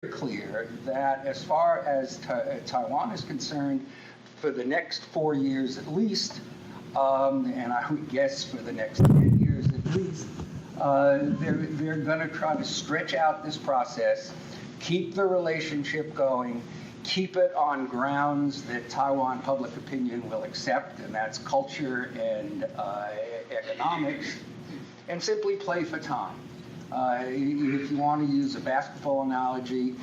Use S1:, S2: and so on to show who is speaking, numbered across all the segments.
S1: clear that as far as Taiwan is concerned, for the next 4 years at least, and I would guess for the next 10 years at least, they're going to try to stretch out this process, keep the relationship going, keep it on grounds that Taiwan public opinion will accept, and that's culture and economics, and simply play for time. If you want to use a basketball analogy,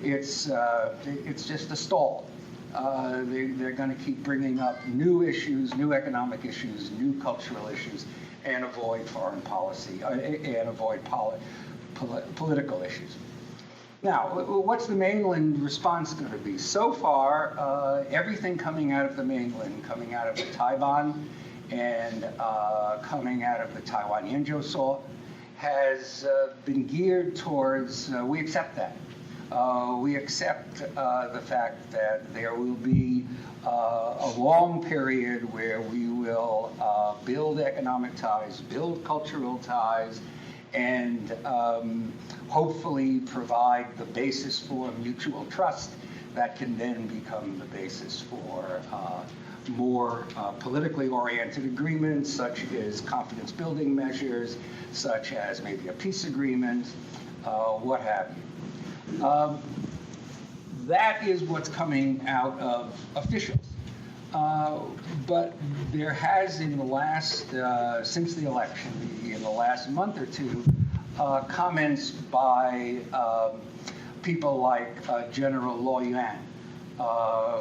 S1: it's just a stall. They're going to keep bringing up new issues, new economic issues, new cultural issues, and avoid foreign policy, and avoid political issues. Now, what's the mainland response going to be? So far, everything coming out of the mainland, coming out of the Taiwan and coming out of the Taiwan Yanjiao, has been geared towards, we accept that. We accept the fact that there will be a long period where we will build economic ties, build cultural ties, and hopefully provide the basis for mutual trust that can then become the basis for more politically oriented agreements, such as confidence building measures, such as maybe a peace agreement, what have you. That is what's coming out of officials. But there has, in the last, since the election, in the last month or two, comments by people like General Luo Yuan,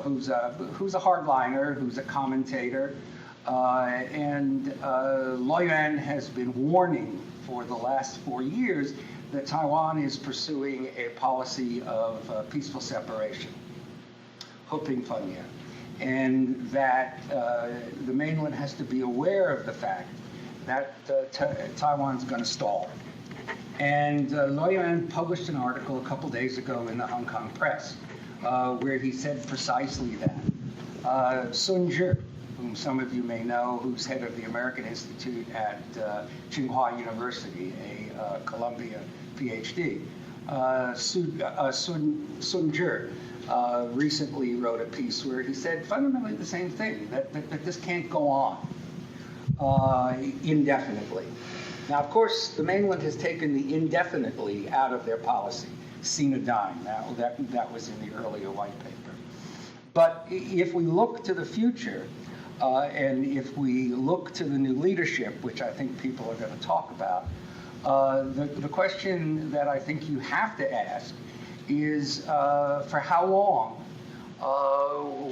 S1: who's a hardliner, who's a commentator, and Luo Yuan has been warning for the last 4 years that Taiwan is pursuing a policy of peaceful separation, hoping Fanya, and that the mainland has to be aware of the fact that Taiwan's going to stall. And Luo Yuan published an article a couple days ago in the Hong Kong press where he said precisely that. Sun Zhi, whom some of you may know, who's head of the American Institute at Tsinghua University, a Columbia PhD. Sun Zhi recently wrote a piece where he said fundamentally the same thing, that this can't go on indefinitely. Now, of course, the mainland has taken the indefinitely out of their policy, sine dime. Now, that was in the earlier white paper. But if we look to the future, and if we look to the new leadership, which I think people are going to talk about, the question that I think you have to ask is, for how long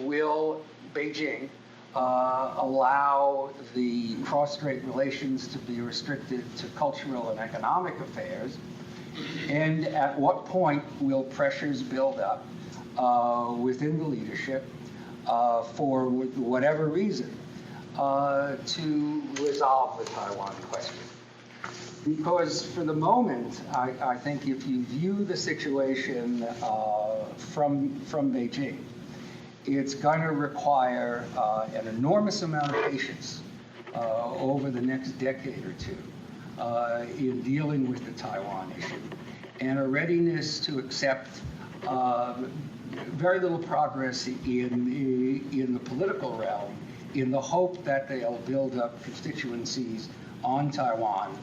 S1: will Beijing allow the cross-strait relations to be restricted to cultural and economic affairs, and at what point will pressures build up within the leadership for whatever reason to resolve the Taiwan question? Because for the moment, I think if you view the situation from Beijing, it's going to require an enormous amount of patience over the next decade or two in dealing with the Taiwan issue, and a readiness to accept very little progress in the political realm, in the hope that they'll build up constituencies on Taiwan,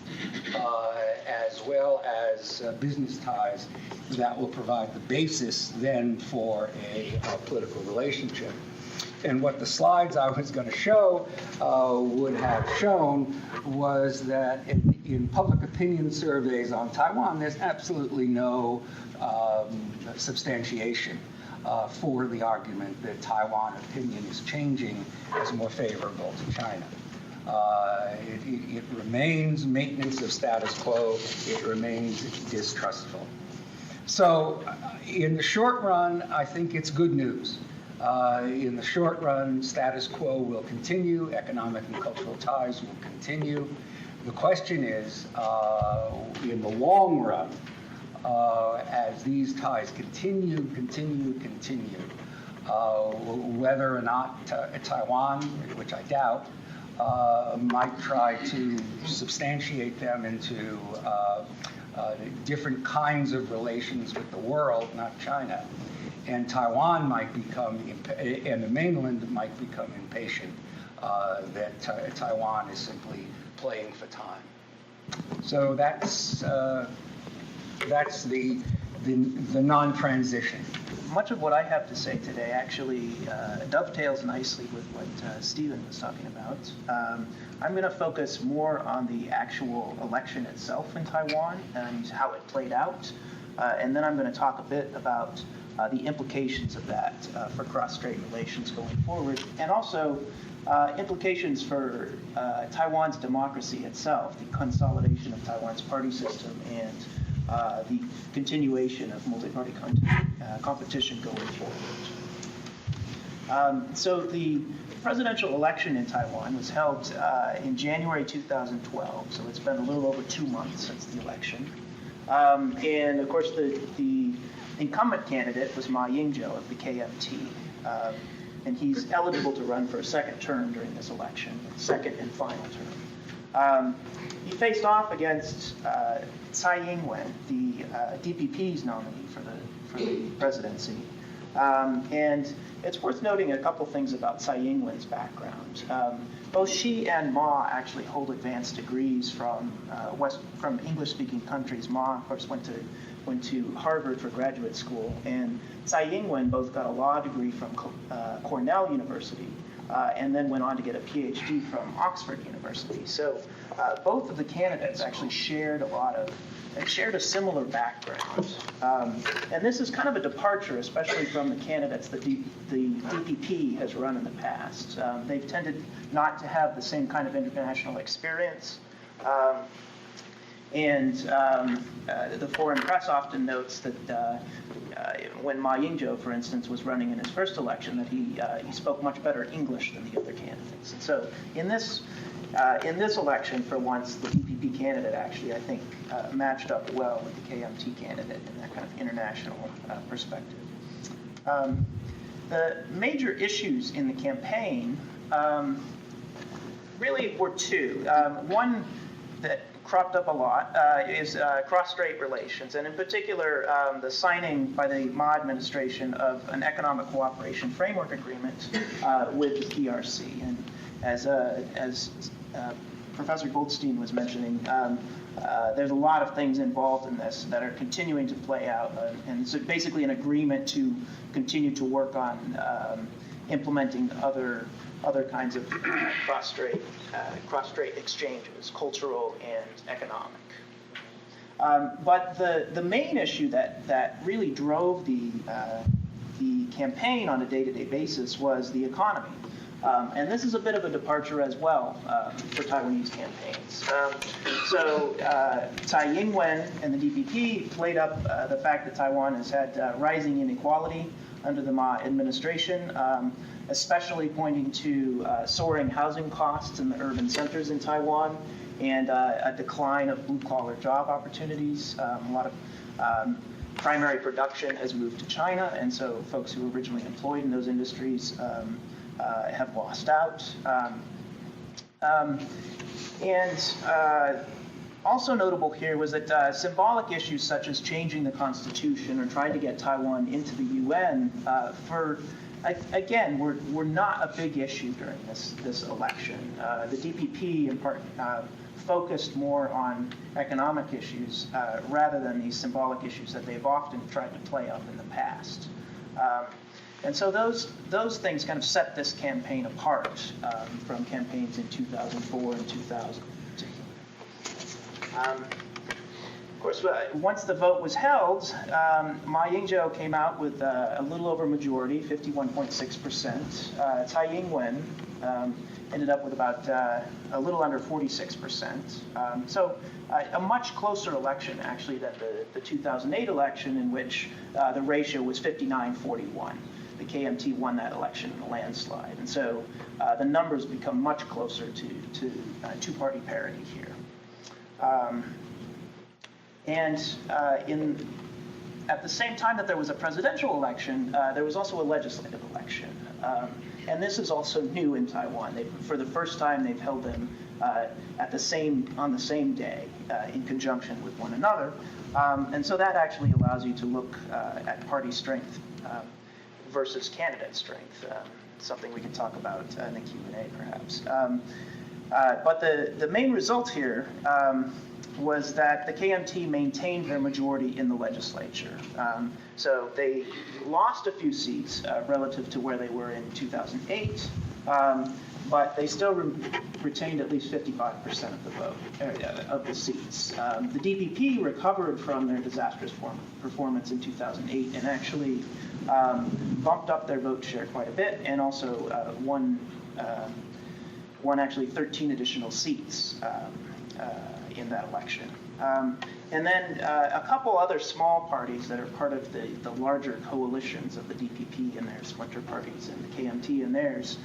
S1: as well as business ties that will provide the basis then for a political relationship. And what the slides I was going to show would have shown was that in public opinion surveys on Taiwan, there's absolutely no substantiation for the argument that Taiwan opinion is changing as more favorable to China. It remains maintenance of status quo. It remains distrustful. So in the short run, I think it's good news. In the short run, status quo will continue. Economic and cultural ties will continue. The question is, in the long run, as these ties continue, whether or not Taiwan, which I doubt, might try to substantiate them into different kinds of relations with the world, not China. And Taiwan might become, and the mainland might become impatient that Taiwan is simply playing for time. So that's the non-transition.
S2: Much of what I have to say today actually dovetails nicely with what Stephen was talking about. I'm going to focus more on the actual election itself in Taiwan and how it played out. And then I'm going to talk a bit about the implications of that for cross-strait relations going forward, and also implications for Taiwan's democracy itself, the consolidation of Taiwan's party system, and the continuation of multi-party competition going forward. So the presidential election in Taiwan was held in January 2012, so it's been a little over 2 months since the election. And of course, the incumbent candidate was Ma Ying-jeou of the KMT, and he's eligible to run for a second term during this election, second and final term. He faced off against Tsai Ing-wen, the DPP's nominee for the presidency. And it's worth noting a couple things about Tsai Ing-wen's background. Both she and Ma actually hold advanced degrees from English-speaking countries. Ma, of course, went to Harvard for graduate school, and Tsai Ing-wen both got a law degree from Cornell University, and then went on to get a PhD from Oxford University. So both of the candidates actually shared a similar background. And this is kind of a departure, especially from the candidates that the DPP has run in the past. They've tended not to have the same kind of international experience. And the foreign press often notes that when Ma Ying-jeou, for instance, was running in his first election, that he spoke much better English than the other candidates. And so in this election, for once, the DPP candidate actually, I think, matched up well with the KMT candidate in that kind of international perspective. The major issues in the campaign really were two. One that cropped up a lot is cross-strait relations, and in particular, the signing by the Ma administration of an economic cooperation framework agreement with the PRC. And as Professor Goldstein was mentioning, there's a lot of things involved in this that are continuing to play out, and it's basically an agreement to continue to work on implementing other kinds of cross-strait exchanges, cultural and economic. But the main issue that really drove the campaign on a day-to-day basis was the economy. And this is a bit of a departure as well for Taiwanese campaigns. So Tsai Ing-wen and the DPP played up the fact that Taiwan has had rising inequality under the Ma administration, especially pointing to soaring housing costs in the urban centers in Taiwan and a decline of blue-collar job opportunities. A lot of primary production has moved to China, and so folks who were originally employed in those industries have lost out. Also notable here was that symbolic issues such as changing the constitution or trying to get Taiwan into the UN again, were not a big issue during this election. The DPP in part focused more on economic issues rather than these symbolic issues that they've often tried to play up in the past. And so those things kind of set this campaign apart from campaigns in 2004 and 2000 in particular. Of course, once the vote was held, Ma Ying-jeou came out with a little over majority, 51.6%. Tsai Ing-wen ended up with about a little under 46%. So a much closer election, actually, than the 2008 election, in which the ratio was 59-41. The KMT won that election in a landslide. And so the numbers become much closer to two-party parity here. At the same time that there was a presidential election, there was also a legislative election. And this is also new in Taiwan. For the first time, they've held them on the same day in conjunction with one another. And so that actually allows you to look at party strength versus candidate strength, something we can talk about in the Q&A perhaps. But the main result here was that the KMT maintained their majority in the legislature. So they lost a few seats relative to where they were in 2008, but they still retained at least 55% of the vote, of the seats. The DPP recovered from their disastrous performance in 2008 and actually bumped up their vote share quite a bit, and also won actually 13 additional seats in that election. And then a couple other small parties that are part of the larger coalitions of the DPP and their splinter parties and the KMT and theirs.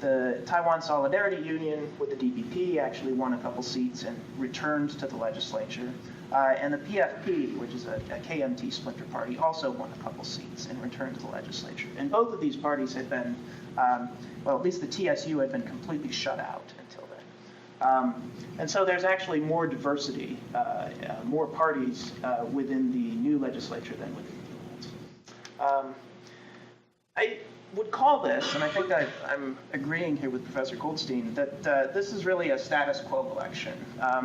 S2: The Taiwan Solidarity Union with the DPP actually won a couple seats and returned to the legislature. And the PFP, which is a KMT splinter party, also won a couple seats and returned to the legislature. And both of these parties had been, well, at least the TSU had been completely shut out until then. And so there's actually more diversity, more parties within the new legislature than within the old. I would call this, and I think I'm agreeing here with Professor Goldstein, that this is really a status quo election.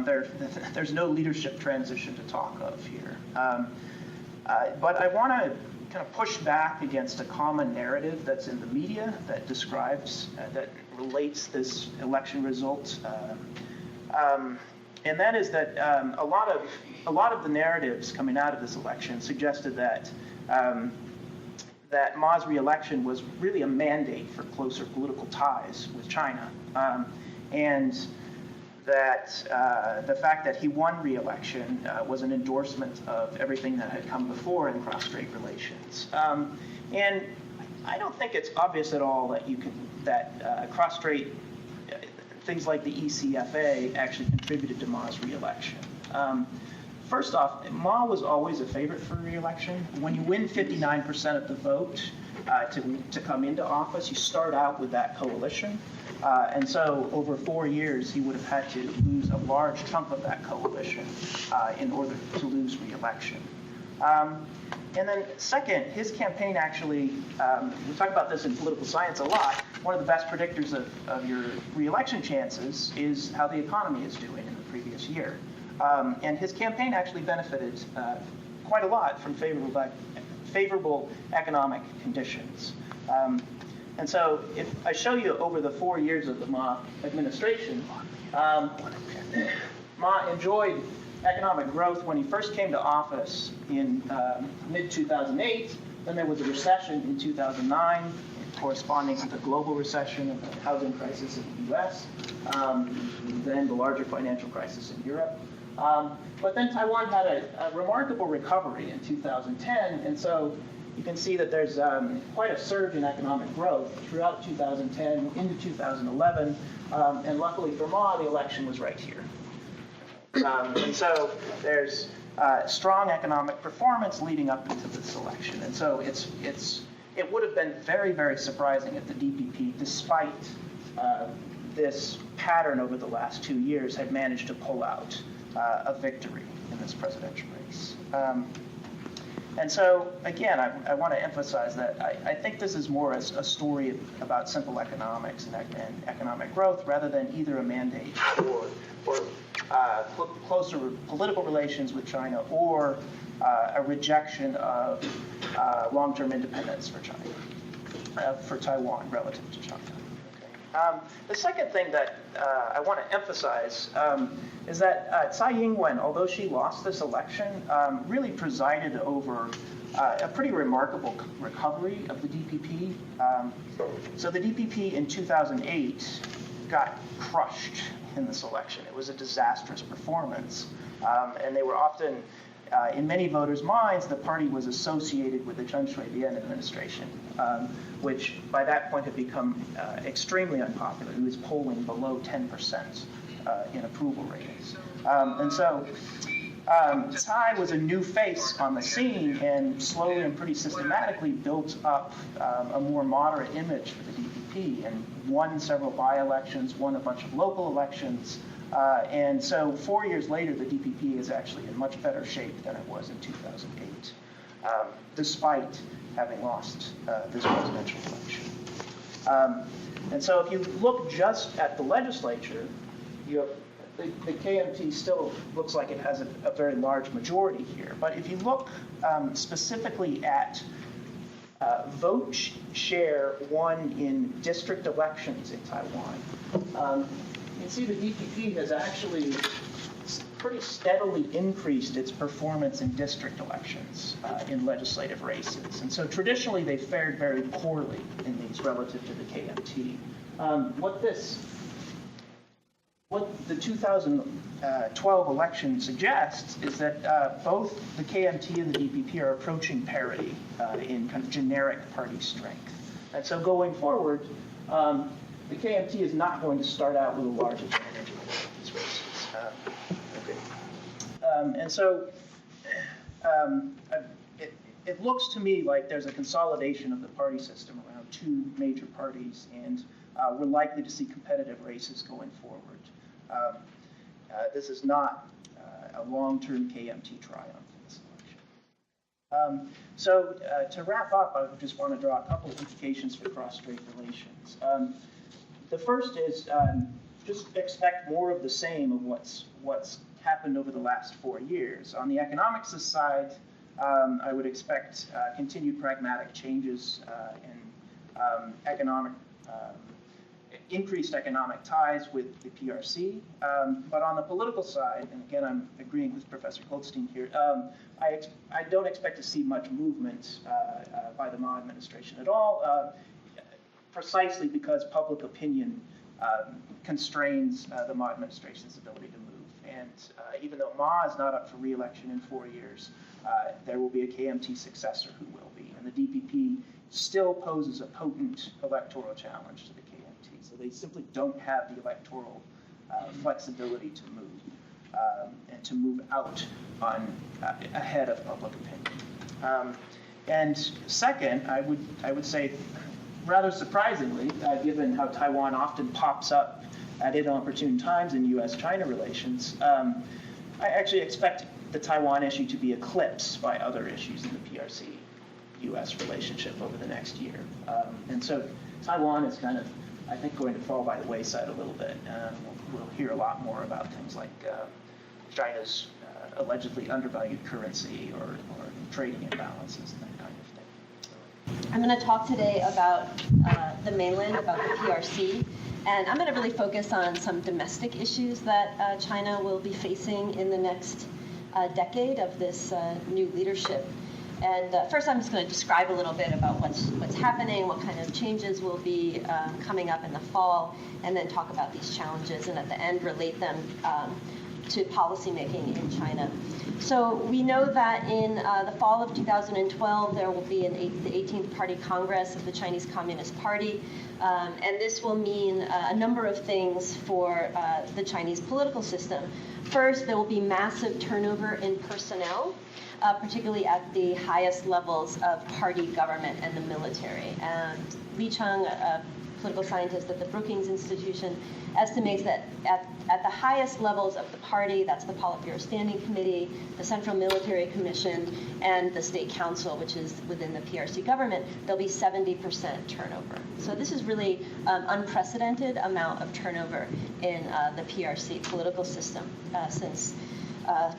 S2: There's no leadership transition to talk of here. But I want to kind of push back against a common narrative that's in the media that describes, that relates this election result. And that is that a lot of the narratives coming out of this election suggested that that Ma's re-election was really a mandate for closer political ties with China, and that the fact that he won re-election was an endorsement of everything that had come before in cross-strait relations. And I don't think it's obvious at all that cross-strait things like the ECFA actually contributed to Ma's re-election. First off, Ma was always a favorite for re-election. When you win 59% of the vote to come into office, you start out with that coalition. And so over 4 years, he would have had to lose a large chunk of that coalition in order to lose re-election. And then second, his campaign actually, we talk about this in political science a lot, one of the best predictors of your re-election chances is how the economy is doing in the previous year. And his campaign actually benefited quite a lot from favorable economic conditions. And so if I show you over the 4 years of the Ma administration, Ma enjoyed economic growth when he first came to office in mid-2008. Then there was a recession in 2009, corresponding to the global recession of the housing crisis in the US, then the larger financial crisis in Europe. But then Taiwan had a remarkable recovery in 2010, and so you can see that there's quite a surge in economic growth throughout 2010 into 2011, and luckily for Ma, the election was right here. And so there's strong economic performance leading up into this election, and so it would have been very, very surprising if the DPP, despite this pattern over the last 2 years, had managed to pull out a victory in this presidential race. And so, again, I want to emphasize that I think this is more a story about simple economics and economic growth rather than either a mandate or closer political relations with China or a rejection of long-term independence for China, for Taiwan relative to China. The second thing that I want to emphasize is that Tsai Ing-wen, although she lost this election, really presided over a pretty remarkable recovery of the DPP. So the DPP in 2008 got crushed in this election. It was a disastrous performance, and they were often, in many voters' minds, the party was associated with the Chen Shui-bian administration, which by that point had become extremely unpopular. It was polling below 10% in approval ratings. And so Tsai was a new face on the scene and slowly and pretty systematically built up a more moderate image for the DPP and won several by-elections, won a bunch of local elections. And so 4 years later, the DPP is actually in much better shape than it was in 2008, despite having lost this presidential election. And so if you look just at the legislature, you have the KMT still looks like it has a very large majority here. But if you look specifically at vote share won in district elections in Taiwan, you can see the DPP has actually pretty steadily increased its performance in district elections in legislative races. And so traditionally they fared very poorly in these relative to the KMT. What the 2012 election suggests is that both the KMT and the DPP are approaching parity in kind of generic party strength. And so going forward, the KMT is not going to start out with a large advantage in these races. And so it looks to me like there's a consolidation of the party system around two major parties, and we're likely to see competitive races going forward. This is not a long-term KMT triumph in this election. So to wrap up, I just want to draw a couple of implications for cross-strait relations. The first is just expect more of the same of what's happened over the last 4 years. On the economics side, I would expect continued pragmatic changes in increased economic ties with the PRC. But on the political side, and again, I'm agreeing with Professor Goldstein here, I don't expect to see much movement by the Ma administration at all, precisely because public opinion constrains the Ma administration's ability to move. And even though Ma is not up for re-election in 4 years, there will be a KMT successor who will be. And the DPP still poses a potent electoral challenge to the KMT. So they simply don't have the electoral flexibility to move and to move out ahead of public opinion. And second, I would say, rather surprisingly, given how Taiwan often pops up at inopportune times in U.S.-China relations, I actually expect the Taiwan issue to be eclipsed by other issues in the PRC-U.S. relationship over the next year. And so Taiwan is kind of, I think, going to fall by the wayside a little bit. We'll hear a lot more about things like China's allegedly undervalued currency or trading imbalances and that kind of thing.
S3: I'm going to talk today about the mainland, about the PRC, and I'm going to really focus on some domestic issues that China will be facing in the next decade of this new leadership. And first, I'm just going to describe a little bit about what's happening, what kind of changes will be coming up in the fall, and then talk about these challenges, and at the end, relate them to policymaking in China. So we know that in the fall of 2012, there will be the 18th Party Congress of the Chinese Communist Party, and this will mean a number of things for the Chinese political system. First, there will be massive turnover in personnel, particularly at the highest levels of party government and the military. And Li Cheng, a political scientist at the Brookings Institution, estimates that at the highest levels of the party, that's the Politburo Standing Committee, the Central Military Commission, and the State Council, which is within the PRC government, there'll be 70% turnover. So this is really unprecedented amount of turnover in the PRC political system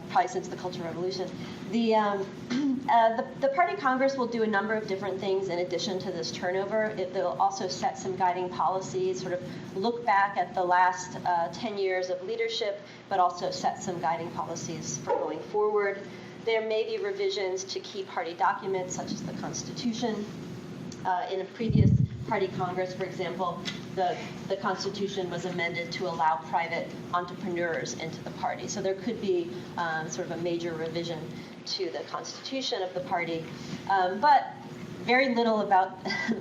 S3: probably since the Cultural Revolution. The Party Congress will do a number of different things in addition to this turnover. They'll also set some guiding policies, sort of look back at the last 10 years of leadership, but also set some guiding policies for going forward. There may be revisions to key party documents, such as the Constitution. In a previous Party Congress, for example, the Constitution was amended to allow private entrepreneurs into the party. So there could be sort of a major revision to the Constitution of the party. But very little about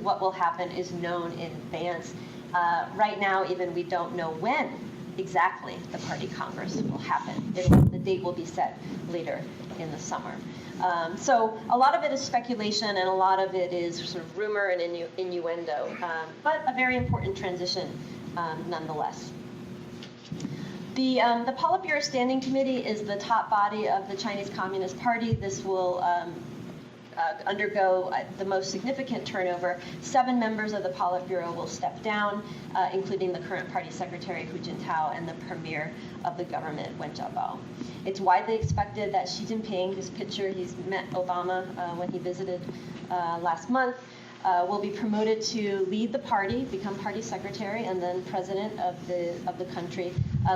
S3: what will happen is known in advance. Right now, even we don't know when exactly the Party Congress will happen. The date will be set later in the summer. So a lot of it is speculation, and a lot of it is sort of rumor and innuendo, but a very important transition nonetheless. The Politburo Standing Committee is the top body of the Chinese Communist Party. This will undergo the most significant turnover. 7 members of the Politburo will step down, including the current party secretary, Hu Jintao, and the premier of the government, Wen Jiabao. It's widely expected that Xi Jinping, whose picture he's met Obama when he visited last month, will be promoted to lead the party, become party secretary, and then president of the country.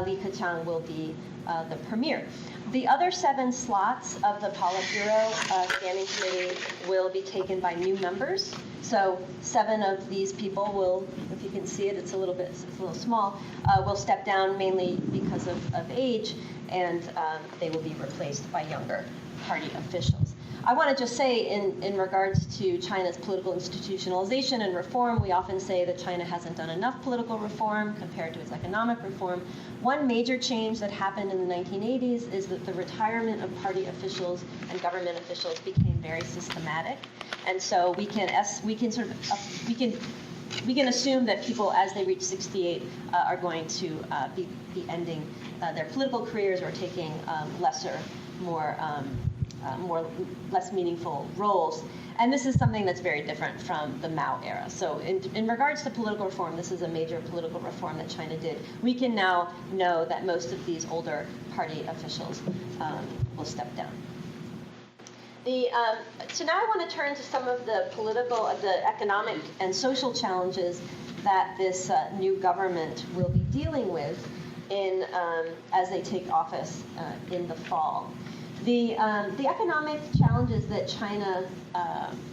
S3: Li Keqiang will be the premier. The other 7 slots of the Politburo Standing Committee will be taken by new members. So 7 of these people will, if you can see it, it's a little small, will step down mainly because of age, and they will be replaced by younger party officials. I want to just say in regards to China's political institutionalization and reform, we often say that China hasn't done enough political reform compared to its economic reform. One major change that happened in the 1980s is that the retirement of party officials and government officials became very systematic. And so we can assume that people, as they reach 68, are going to be ending their political careers or taking less meaningful roles. And this is something that's very different from the Mao era. So in regards to political reform, this is a major political reform that China did. We can now know that most of these older party officials will step down. So now I want to turn to some of the economic and social challenges that this new government will be dealing with as they take office in the fall. The economic challenges that China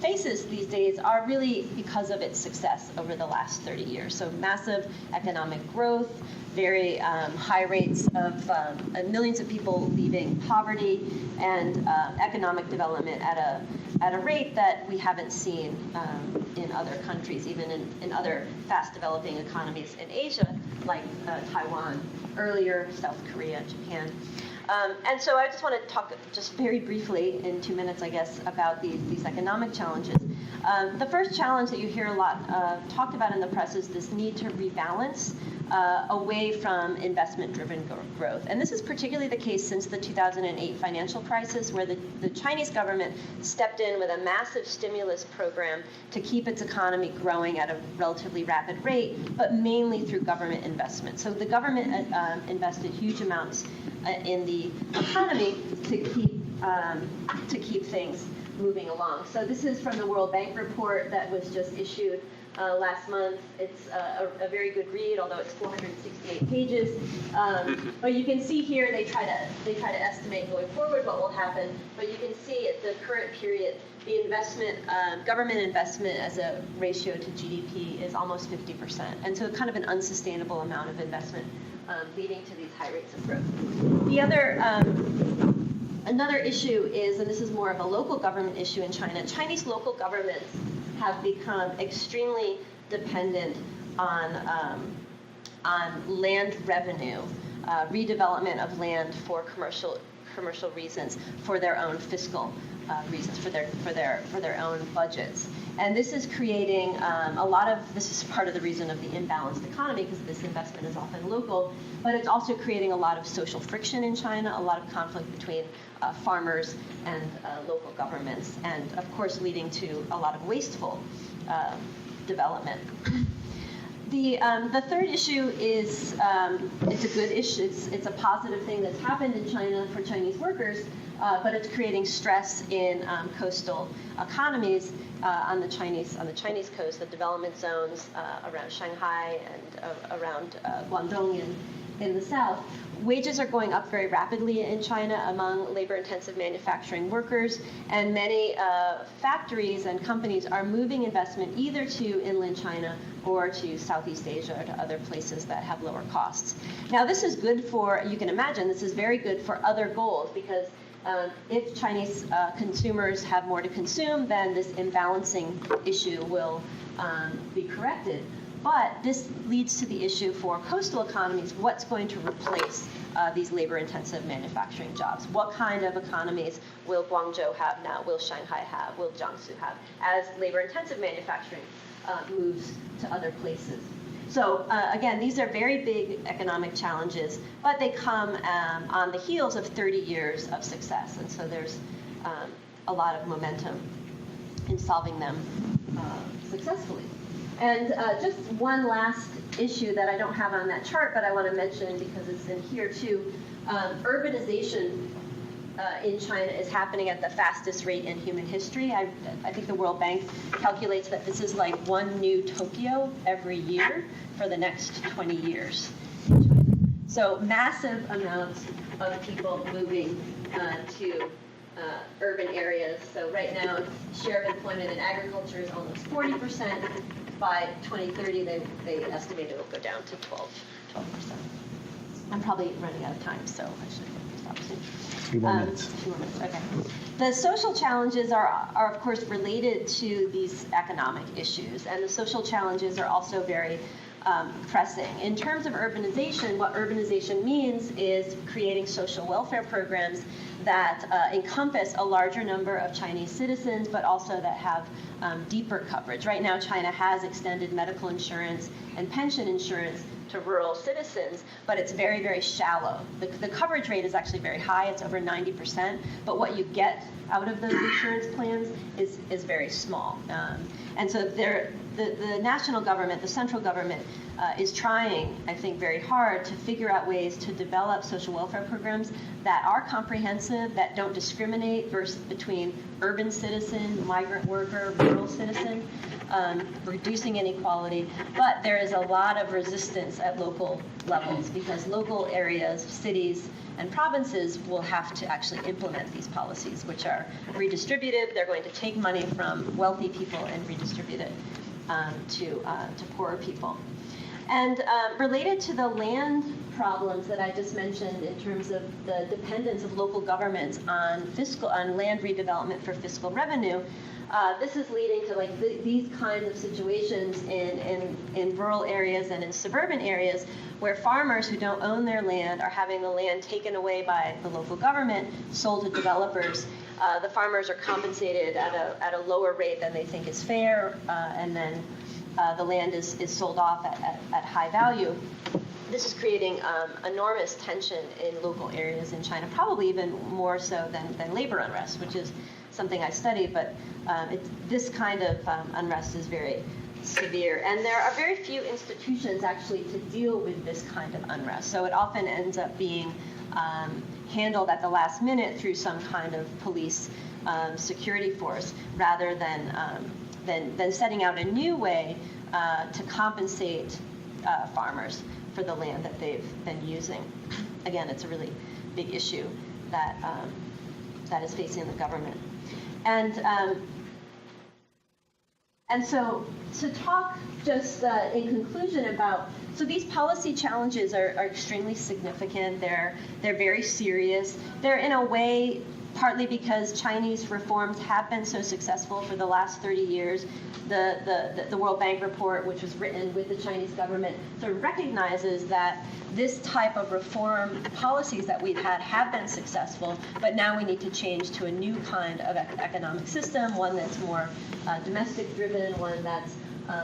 S3: faces these days are really because of its success over the last 30 years. So massive economic growth, very high rates of millions of people leaving poverty, and economic development at a rate that we haven't seen in other countries, even in other fast developing economies in Asia, like Taiwan earlier, South Korea, Japan. And so I just want to talk just very briefly, in 2 minutes, I guess, about these economic challenges. The first challenge that you hear a lot talked about in the press is this need to rebalance away from investment-driven growth. And this is particularly the case since the 2008 financial crisis, where the Chinese government stepped in with a massive stimulus program to keep its economy growing at a relatively rapid rate, but mainly through government investment. So the government invested huge amounts in the economy to keep things moving along. So this is from the World Bank report that was just issued last month. It's a very good read, although it's 468 pages. But you can see here they try to estimate going forward what will happen. But you can see at the current period, the investment, government investment as a ratio to GDP is almost 50%, and so kind of an unsustainable amount of investment, leading to these high rates of growth. The other another issue is, and this is more of a local government issue in China, Chinese local governments have become extremely dependent on land revenue, redevelopment of land for commercial reasons, for their own fiscal reasons, for their own budgets. And this is creating this is part of the reason of the imbalanced economy, because this investment is often local, but it's also creating a lot of social friction in China, a lot of conflict between farmers and local governments, and of course leading to a lot of wasteful development. The third issue is, it's a good issue, it's a positive thing that's happened in China for Chinese workers, but it's creating stress in coastal economies on the Chinese coast, the development zones around Shanghai and around Guangdong in the south. Wages are going up very rapidly in China among labor-intensive manufacturing workers, and many factories and companies are moving investment either to inland China or to Southeast Asia or to other places that have lower costs. Now, this is good for, you can imagine, this is very good for other goals, because if Chinese consumers have more to consume, then this imbalancing issue will be corrected. But this leads to the issue for coastal economies: what's going to replace these labor-intensive manufacturing jobs. What kind of economies will Guangzhou have now? Will Shanghai have? Will Jiangsu have? As labor-intensive manufacturing moves to other places. So again, these are very big economic challenges, but they come on the heels of 30 years of success. And so there's a lot of momentum in solving them successfully. And just one last issue that I don't have on that chart, but I want to mention because it's in here too. Urbanization in China is happening at the fastest rate in human history. I think the World Bank calculates that this is like one new Tokyo every year for the next 20 years. So massive amounts of people moving to urban areas. So right now, share of employment in agriculture is almost 40%. By 2030, they estimate it will go down to 12%. I'm probably running out of time, so I should stop soon. A few more minutes, okay. The social challenges are of course related to these economic issues, and the social challenges are also very pressing. In terms of urbanization, what urbanization means is creating social welfare programs that encompass a larger number of Chinese citizens, but also that have deeper coverage. Right now, China has extended medical insurance and pension insurance to rural citizens, but it's very, very shallow. The coverage rate is actually very high. It's over 90%, but what you get out of those insurance plans is very small. And so the national government, the central government, is trying, I think, very hard to figure out ways to develop social welfare programs that are comprehensive, that don't discriminate between urban citizen, migrant worker, rural citizen, reducing inequality. But there is a lot of resistance at local levels because local areas, cities, and provinces will have to actually implement these policies, which are redistributive. They're going to take money from wealthy people and redistribute it to poorer people. And related to the land problems that I just mentioned in terms of the dependence of local governments on land redevelopment for fiscal revenue, this is leading to these kinds of situations in rural areas and in suburban areas where farmers who don't own their land are having the land taken away by the local government, sold to developers. The farmers are compensated at a lower rate than they think is fair, and then the land is sold off at high value. This is creating enormous tension in local areas in China, probably even more so than labor unrest, which is something I study, but this kind of unrest is very severe. And there are very few institutions actually to deal with this kind of unrest. So it often ends up being handled at the last minute through some kind of police security force, rather than setting out a new way to compensate farmers for the land that they've been using. Again, it's a really big issue that is facing the government. And so to talk just in conclusion about, so these policy challenges are extremely significant. They're very serious. They're in a way partly because Chinese reforms have been so successful for the last 30 years. The World Bank report, which was written with the Chinese government, sort of recognizes that this type of reform policies that we've had have been successful, but now we need to change to a new kind of economic system, one that's more domestic-driven, one that's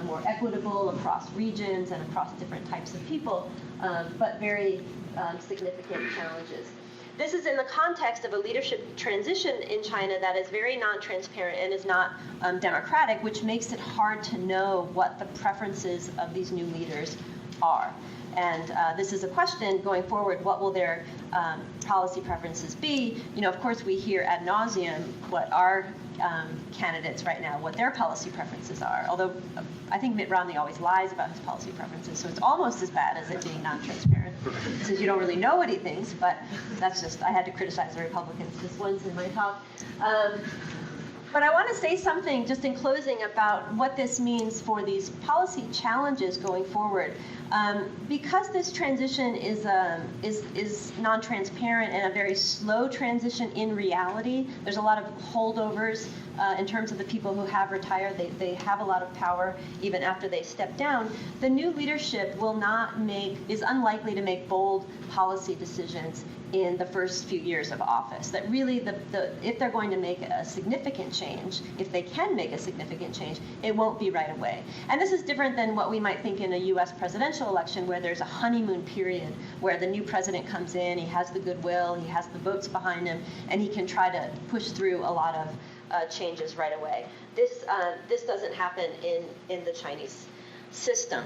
S3: more equitable across regions and across different types of people, but very significant challenges. This is in the context of a leadership transition in China that is very non-transparent and is not democratic, which makes it hard to know what the preferences of these new leaders are. And this is a question going forward, what will their policy preferences be? You know, of course, we hear ad nauseum what our candidates right now, what their policy preferences are. Although I think Mitt Romney always lies about his policy preferences, so it's almost as bad as it being non-transparent, since you don't really know what he thinks, but that's just, I had to criticize the Republicans just once in my talk. But I want to say something just in closing about what this means for these policy challenges going forward. Because this transition is non-transparent and a very slow transition in reality, there's a lot of holdovers in terms of the people who have retired. They have a lot of power even after they step down. The new leadership is unlikely to make bold policy decisions in the first few years of office. That really, if they're going to make a significant change, if they can make a significant change, it won't be right away. And this is different than what we might think in a US presidential election, where there's a honeymoon period where the new president comes in, he has the goodwill, he has the votes behind him, and he can try to push through a lot of changes right away. This doesn't happen in the Chinese system.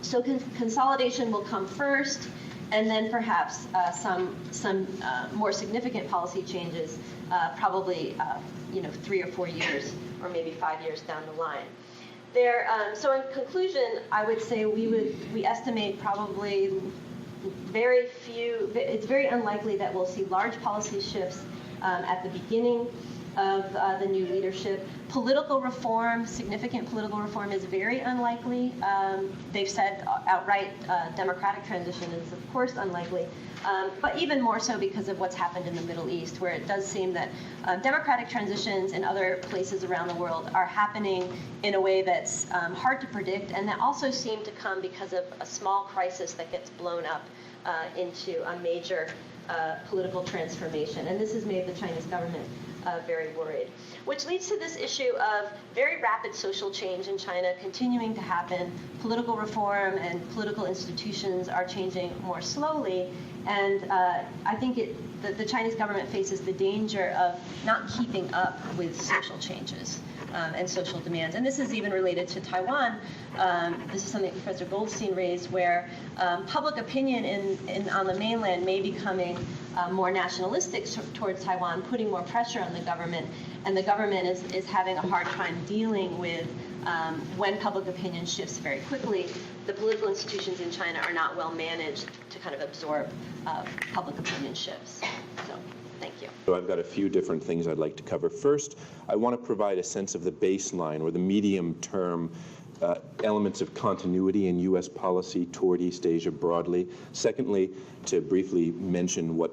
S3: So consolidation will come first, and then perhaps some more significant policy changes, probably 3 or 4 years, or maybe 5 years down the line. So in conclusion, I would say we estimate probably very few. It's very unlikely that we'll see large policy shifts at the beginning of the new leadership. Political reform, significant political reform, is very unlikely. They've said outright democratic transition is, of course, unlikely, but even more so because of what's happened in the Middle East, where it does seem that democratic transitions in other places around the world are happening in a way that's hard to predict, and that also seem to come because of a small crisis that gets blown up into a major political transformation. And this has made the Chinese government very worried. Which leads to this issue of very rapid social change in China continuing to happen. Political reform and political institutions are changing more slowly. And I think the Chinese government faces the danger of not keeping up with social changes and social demands. And this is even related to Taiwan. This is something Professor Goldstein raised, where public opinion on the mainland may be becoming more nationalistic towards Taiwan, putting more pressure on the government. And the government is having a hard time dealing with when public opinion shifts very quickly. The political institutions in China are not well managed to kind of absorb public opinion shifts. So, thank you.
S4: So I've got a few different things I'd like to cover. First, I want to provide a sense of the baseline or the medium-term elements of continuity in U.S. policy toward East Asia broadly. Secondly, to briefly mention what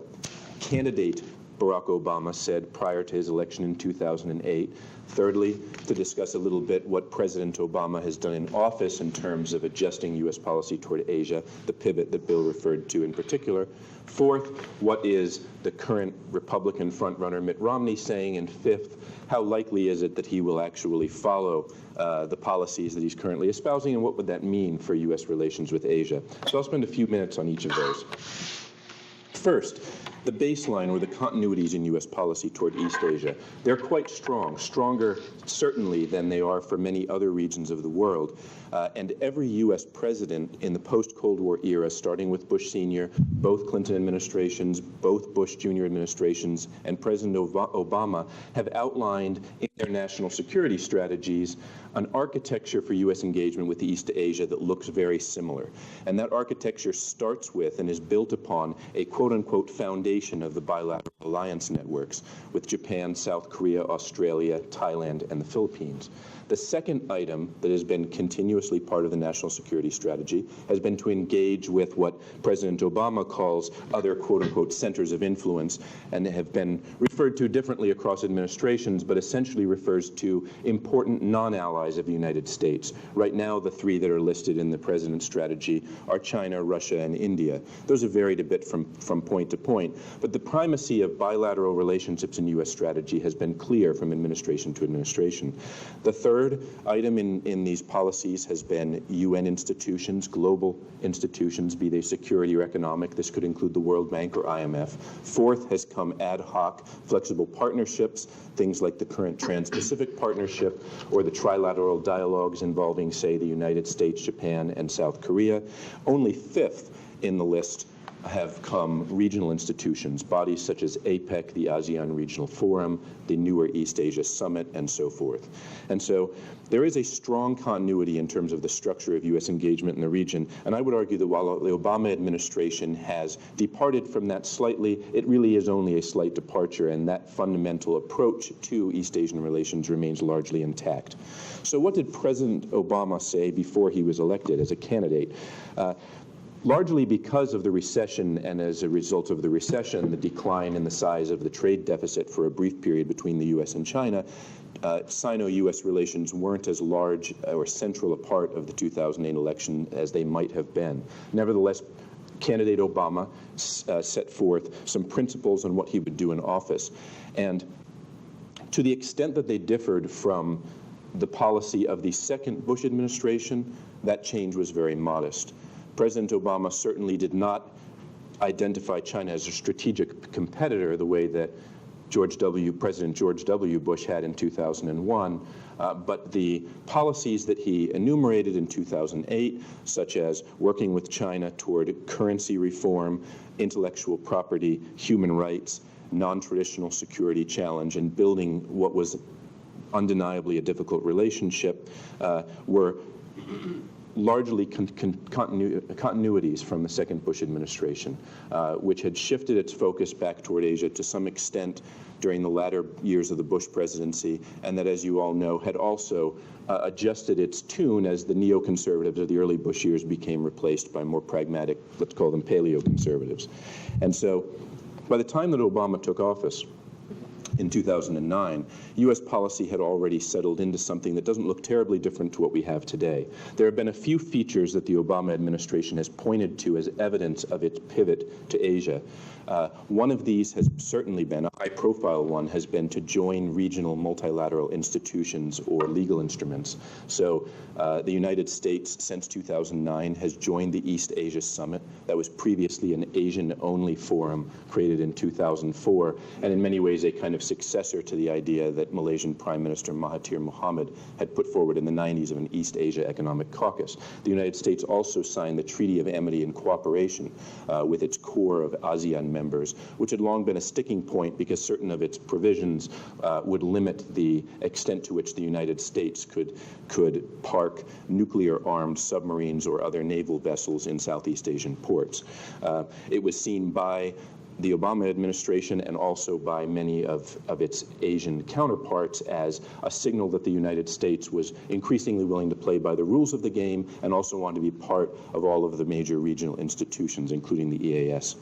S4: candidate Barack Obama said prior to his election in 2008. Thirdly, to discuss a little bit what President Obama has done in office in terms of adjusting U.S. policy toward Asia, the pivot that Bill referred to in particular. Fourth, what is the current Republican frontrunner Mitt Romney saying? And fifth, how likely is it that he will actually follow the policies that he's currently espousing, and what would that mean for U.S. relations with Asia? So I'll spend a few minutes on each of those. First, the baseline or the continuities in U.S. policy toward East Asia. They're quite strong, stronger certainly than they are for many other regions of the world. And every U.S. president in the post-Cold War era, starting with Bush Sr., both Clinton administrations, both Bush Jr. administrations, and President Obama have outlined in their national security strategies an architecture for U.S. engagement with East Asia that looks very similar. And that architecture starts with and is built upon a quote-unquote foundation of the bilateral alliance networks with Japan, South Korea, Australia, Thailand, and the Philippines. The second item that has been continuously part of the national security strategy has been to engage with what President Obama calls other quote-unquote centers of influence, and they have been referred to differently across administrations, but essentially refers to important non-allies of the United States. Right now, the three that are listed in the president's strategy are China, Russia, and India. Those have varied a bit from point to point, but the primacy of bilateral relationships in U.S. strategy has been clear from administration to administration. The third item in these policies has been UN institutions, global institutions, be they security or economic. This could include the World Bank or IMF. Fourth has come ad hoc, flexible partnerships, things like the current Trans-Pacific Partnership or the trilateral dialogues involving, say, the United States, Japan, and South Korea. Only fifth in the list have come regional institutions, bodies such as APEC, the ASEAN Regional Forum, the newer East Asia Summit, and so forth. And so there is a strong continuity in terms of the structure of U.S. engagement in the region, and I would argue that while the Obama administration has departed from that slightly, it really is only a slight departure, and that fundamental approach to East Asian relations remains largely intact. So what did President Obama say before he was elected as a candidate? Largely because of the recession, and as a result of the recession, the decline in the size of the trade deficit for a brief period between the U.S. and China, Sino-U.S. relations weren't as large or central a part of the 2008 election as they might have been. Nevertheless, candidate Obama set forth some principles on what he would do in office. And to the extent that they differed from the policy of the second Bush administration, that change was very modest. President Obama certainly did not identify China as a strategic competitor the way that President George W. Bush had in 2001, but the policies that he enumerated in 2008, such as working with China toward currency reform, intellectual property, human rights, non-traditional security challenge, and building what was undeniably a difficult relationship, were largely continuities from the second Bush administration, which had shifted its focus back toward Asia to some extent during the latter years of the Bush presidency, and that, as you all know, had also adjusted its tune as the neoconservatives of the early Bush years became replaced by more pragmatic, let's call them paleoconservatives. And so by the time that Obama took office, in 2009, U.S. policy had already settled into something that doesn't look terribly different to what we have today. There have been a few features that the Obama administration has pointed to as evidence of its pivot to Asia. One of these has certainly been, a high-profile one, has been to join regional multilateral institutions or legal instruments. So the United States, since 2009, has joined the East Asia Summit. That was previously an Asian-only forum created in 2004, and in many ways a kind of successor to the idea that Malaysian Prime Minister Mahathir Mohamad had put forward in the 90s of an East Asia Economic Caucus. The United States also signed the Treaty of Amity and Cooperation with its core of ASEAN members, which had long been a sticking point because certain of its provisions would limit the extent to which the United States could park nuclear-armed submarines or other naval vessels in Southeast Asian ports. It was seen by the Obama administration and also by many of its Asian counterparts as a signal that the United States was increasingly willing to play by the rules of the game and also wanted to be part of all of the major regional institutions, including the EAS.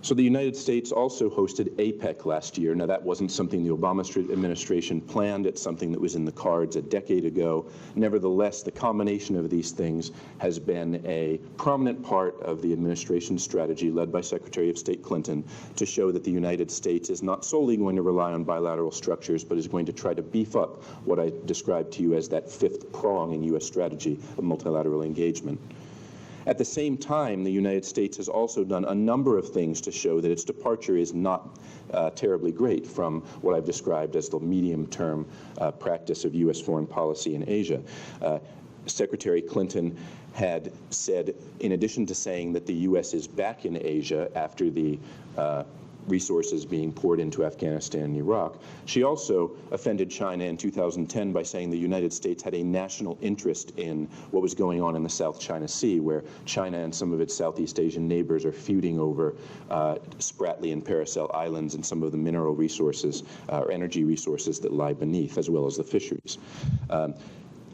S4: So the United States also hosted APEC last year. Now, that wasn't something the Obama administration planned. It's something that was in the cards a decade ago. Nevertheless, the combination of these things has been a prominent part of the administration's strategy, led by Secretary of State Clinton, to show that the United States is not solely going to rely on bilateral structures, but is going to try to beef up what I described to you as that fifth prong in U.S. strategy of multilateral engagement. At the same time, the United States has also done a number of things to show that its departure is not terribly great from what I've described as the medium-term practice of U.S. foreign policy in Asia. Secretary Clinton had said, in addition to saying that the U.S. is back in Asia after the resources being poured into Afghanistan and Iraq, she also offended China in 2010 by saying the United States had a national interest in what was going on in the South China Sea, where China and some of its Southeast Asian neighbors are feuding over Spratly and Paracel Islands and some of the mineral resources or energy resources that lie beneath, as well as the fisheries.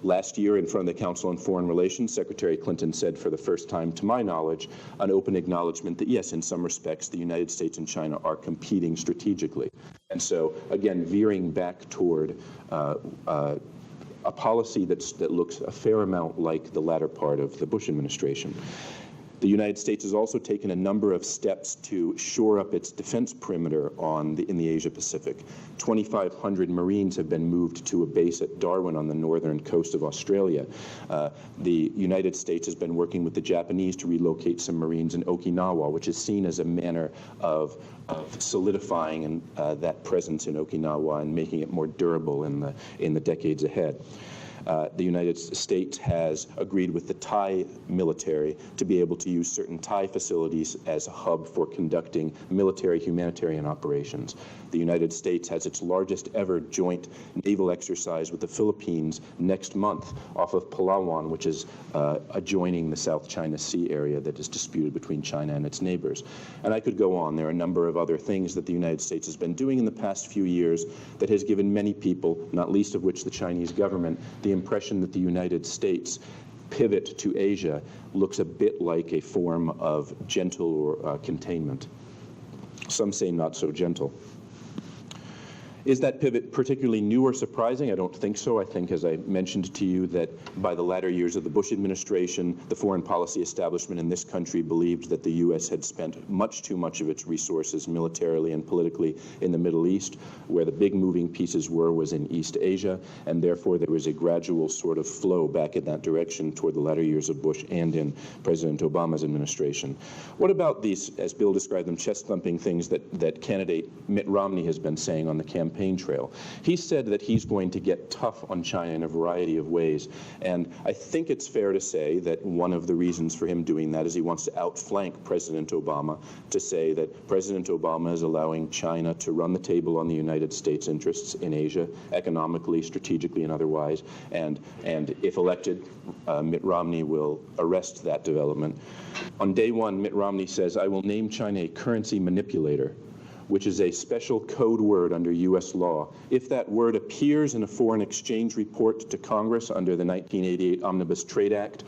S4: Last year, in front of the Council on Foreign Relations, Secretary Clinton said, for the first time to my knowledge, an open acknowledgement that, yes, in some respects, the United States and China are competing strategically. And so, again, veering back toward a policy that looks a fair amount like the latter part of the Bush administration. The United States has also taken a number of steps to shore up its defense perimeter in the Asia-Pacific. 2,500 Marines have been moved to a base at Darwin on the northern coast of Australia. The United States has been working with the Japanese to relocate some Marines in Okinawa, which is seen as a manner of solidifying that presence in Okinawa and making it more durable in the decades ahead. The United States has agreed with the Thai military to be able to use certain Thai facilities as a hub for conducting military humanitarian operations. The United States has its largest ever joint naval exercise with the Philippines next month off of Palawan, which is adjoining the South China Sea area that is disputed between China and its neighbors. And I could go on. There are a number of other things that the United States has been doing in the past few years that has given many people, not least of which the Chinese government, the impression that the United States pivot to Asia looks a bit like a form of gentle or containment. Some say not so gentle. Is that pivot particularly new or surprising? I don't think so. I think, as I mentioned to you, that by the latter years of the Bush administration, the foreign policy establishment in this country believed that the U.S. had spent much too much of its resources militarily and politically in the Middle East. Where the big moving pieces was in East Asia, and therefore there was a gradual sort of flow back in that direction toward the latter years of Bush and in President Obama's administration. What about these, as Bill described them, chest-thumping things that candidate Mitt Romney has been saying on the campaign trail? He said that he's going to get tough on China in a variety of ways, and I think it's fair to say that one of the reasons for him doing that is he wants to outflank President Obama, to say that President Obama is allowing China to run the table on the United States interests in Asia, economically, strategically, and otherwise, and if elected, Mitt Romney will arrest that development. On day one, Mitt Romney says, "I will name China a currency manipulator," which is a special code word under U.S. law. If that word appears in a foreign exchange report to Congress under the 1988 Omnibus Trade Act,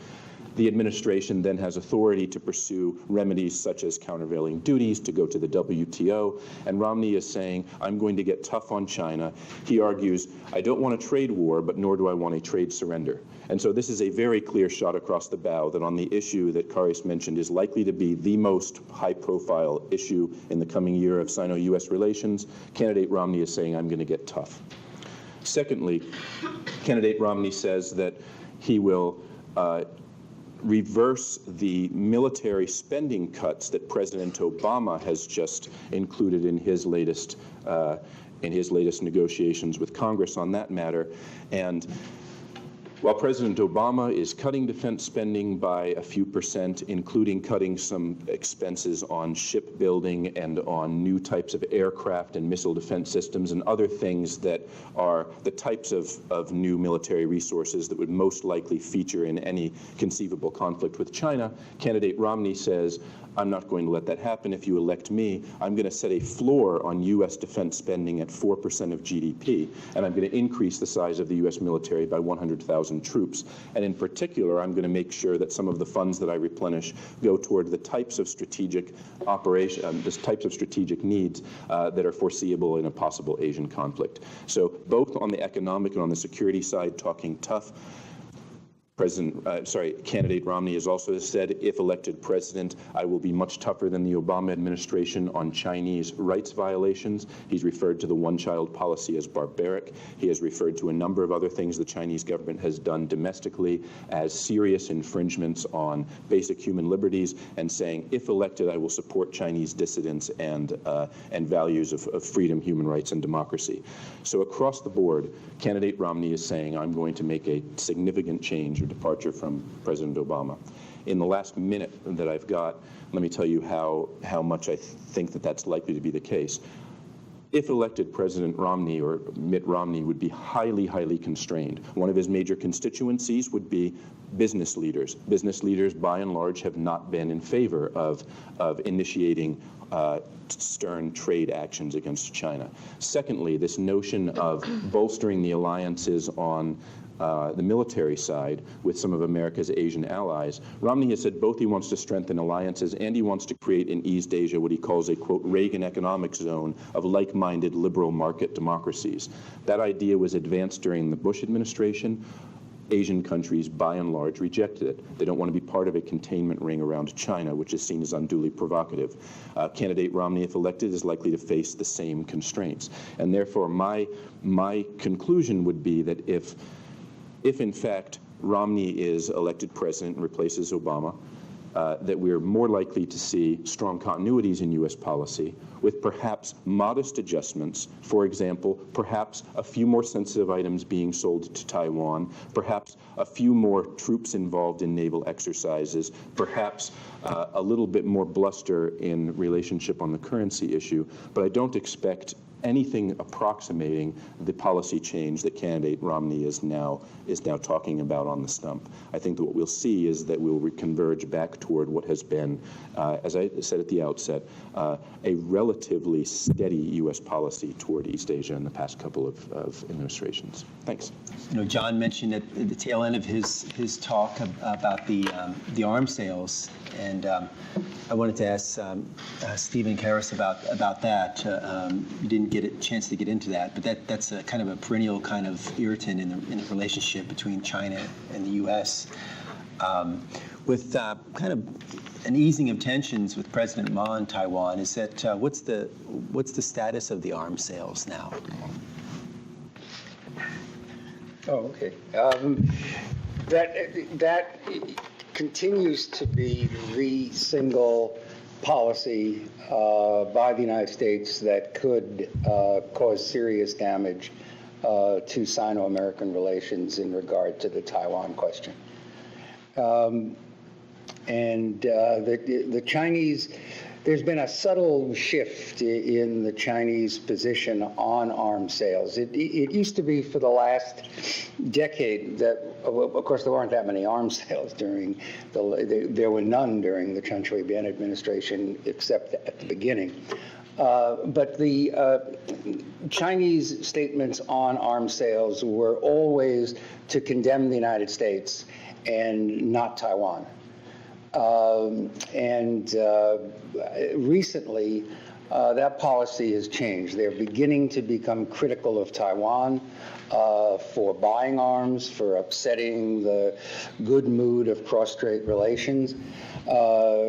S4: the administration then has authority to pursue remedies such as countervailing duties, to go to the WTO, and Romney is saying, I'm going to get tough on China. He argues, I don't want a trade war, but nor do I want a trade surrender. And so this is a very clear shot across the bow that on the issue that Kharis mentioned is likely to be the most high-profile issue in the coming year of Sino-U.S. relations, candidate Romney is saying, I'm going to get tough. Secondly, candidate Romney says that he will reverse the military spending cuts that President Obama has just included in his latest negotiations with Congress on that matter. And while President Obama is cutting defense spending by a few percent, including cutting some expenses on shipbuilding and on new types of aircraft and missile defense systems and other things that are the types of new military resources that would most likely feature in any conceivable conflict with China, candidate Romney says, I'm not going to let that happen. If you elect me, I'm going to set a floor on U.S. defense spending at 4% of GDP, and I'm going to increase the size of the U.S. military by 100,000 troops. And in particular, I'm going to make sure that some of the funds that I replenish go toward the types of strategic needs that are foreseeable in a possible Asian conflict. So both on the economic and on the security side, talking tough. Candidate Romney has also said, if elected president, I will be much tougher than the Obama administration on Chinese rights violations. He's referred to the one-child policy as barbaric. He has referred to a number of other things the Chinese government has done domestically as serious infringements on basic human liberties, and saying, if elected, I will support Chinese dissidents and values of freedom, human rights, and democracy. So across the board, candidate Romney is saying, I'm going to make a significant change or departure from President Obama. In the last minute that I've got, let me tell you how much I think that that's likely to be the case. If elected, President Romney or Mitt Romney would be highly, highly constrained. One of his major constituencies would be business leaders. Business leaders, by and large, have not been in favor of initiating stern trade actions against China. Secondly, this notion of bolstering the alliances on the military side with some of America's Asian allies. Romney has said both he wants to strengthen alliances and he wants to create in East Asia what he calls a, quote, Reagan economic zone of like-minded liberal market democracies. That idea was advanced during the Bush administration. Asian countries, by and large, rejected it. They don't want to be part of a containment ring around China, which is seen as unduly provocative. Candidate Romney, if elected, is likely to face the same constraints. And therefore, my conclusion would be that if in fact Romney is elected president and replaces Obama, that we're more likely to see strong continuities in U.S. policy with perhaps modest adjustments. For example, perhaps a few more sensitive items being sold to Taiwan, perhaps a few more troops involved in naval exercises, perhaps a little bit more bluster in relationship on the currency issue, but I don't expect anything approximating the policy change that candidate Romney is now talking about on the stump. I think that what we'll see is that we'll converge back toward what has been, as I said at the outset, a relatively steady U.S. policy toward East Asia in the past couple of administrations. Thanks.
S5: You know, John mentioned at the tail end of his talk about the arms sales, and I wanted to ask Steve and Kharis about that. You didn't get a chance to get into that, but that's a kind of a perennial kind of irritant in the relationship between China and the U.S. With kind of an easing of tensions with President Ma in Taiwan, is that what's the status of the arms sales now?
S1: Oh, okay. That continues to be the single policy by the United States that could cause serious damage to Sino-American relations in regard to the Taiwan question. The Chinese, there's been a subtle shift in the Chinese position on arms sales. It used to be for the last decade that, of course, there weren't that many arms sales during there were none during the Chen Shui-bian administration except at the beginning. But the Chinese statements on arms sales were always to condemn the United States and not Taiwan. Recently, that policy has changed. They're beginning to become critical of Taiwan for buying arms, for upsetting the good mood of cross-strait relations.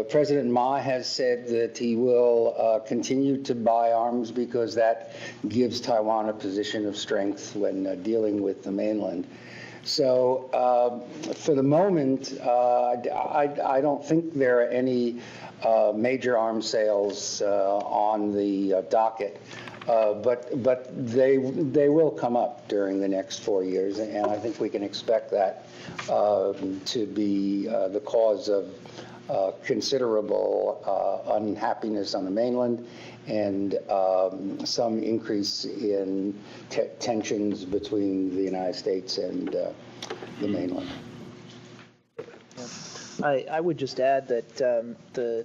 S1: President Ma has said that he will continue to buy arms because that gives Taiwan a position of strength when dealing with the mainland. So for the moment, I don't think there are any major arms sales on the docket, but they will come up during the next 4 years, and I think we can expect that to be the cause of considerable unhappiness on the mainland and some increase in tensions between the United States and the mainland.
S2: I would just add that the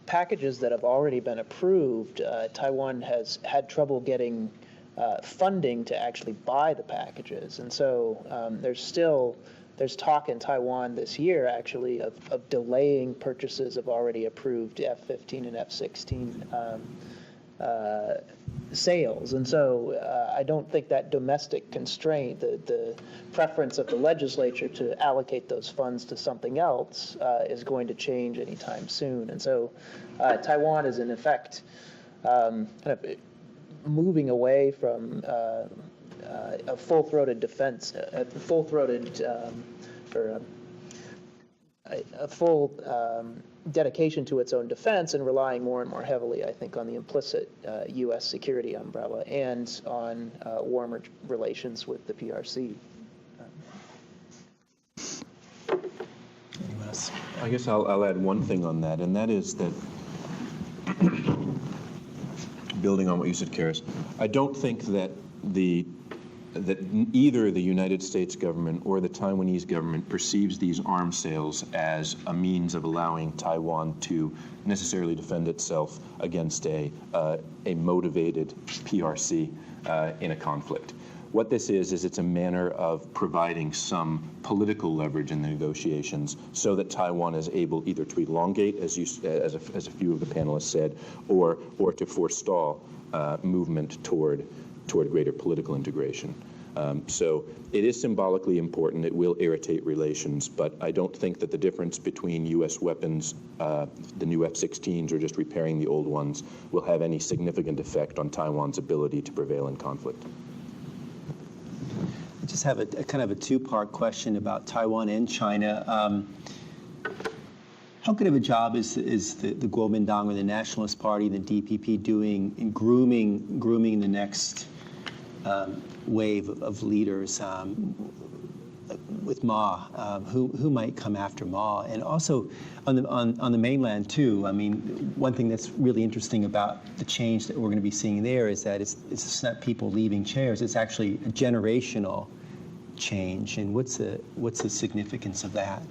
S2: packages that have already been approved, Taiwan has had trouble getting funding to actually buy the packages. And so there's talk in Taiwan this year, actually, of delaying purchases of already approved F-15 and F-16 sales. And so I don't think that domestic constraint, the preference of the legislature to allocate those funds to something else is going to change anytime soon. And so Taiwan is, in effect, kind of moving away from a full-throated defense, a full dedication to its own defense and relying more and more heavily, I think, on the implicit U.S. security umbrella and on warmer relations with the PRC.
S5: Anyone else?
S4: I guess I'll add one thing on that, and that is that, building on what you said, Kharis, I don't think that either the United States government or the Taiwanese government perceives these arms sales as a means of allowing Taiwan to necessarily defend itself against a motivated PRC in a conflict. What this is it's a manner of providing some political leverage in the negotiations so that Taiwan is able either to elongate, as a few of the panelists said, or to forestall movement toward greater political integration. So it is symbolically important. It will irritate relations, but I don't think that the difference between U.S. weapons, the new F-16s, or just repairing the old ones, will have any significant effect on Taiwan's ability to prevail in conflict.
S5: I just have a kind of a two-part question about Taiwan and China. How good of a job is the Kuomintang or the Nationalist Party, the DPP, doing in grooming the next wave of leaders with Ma, who might come after Ma, and also on the mainland too? I mean, one thing that's really interesting about the change that we're going to be seeing there is that it's not people leaving chairs; it's actually a generational change. And what's the significance of that?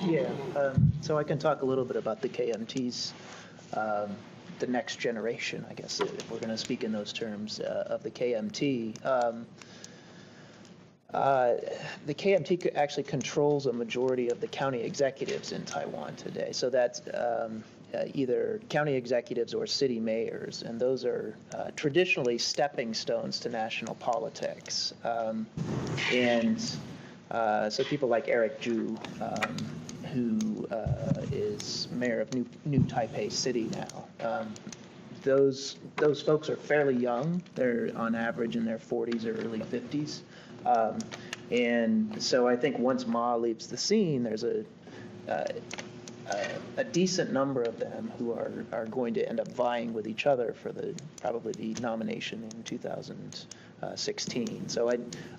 S2: Yeah, so I can talk a little bit about the KMTs, the next generation, I guess, if we're going to speak in those terms, of the KMT. The KMT actually controls a majority of the county executives in Taiwan today. So that's, either county executives or city mayors, and those are traditionally stepping stones to national politics. So people like Eric Zhu, who is mayor of New Taipei City now, those folks are fairly young. They're on average in their 40s or early 50s. And so I think once Ma leaves the scene, there's a decent number of them who are going to end up vying with each other for probably the nomination in 2016. So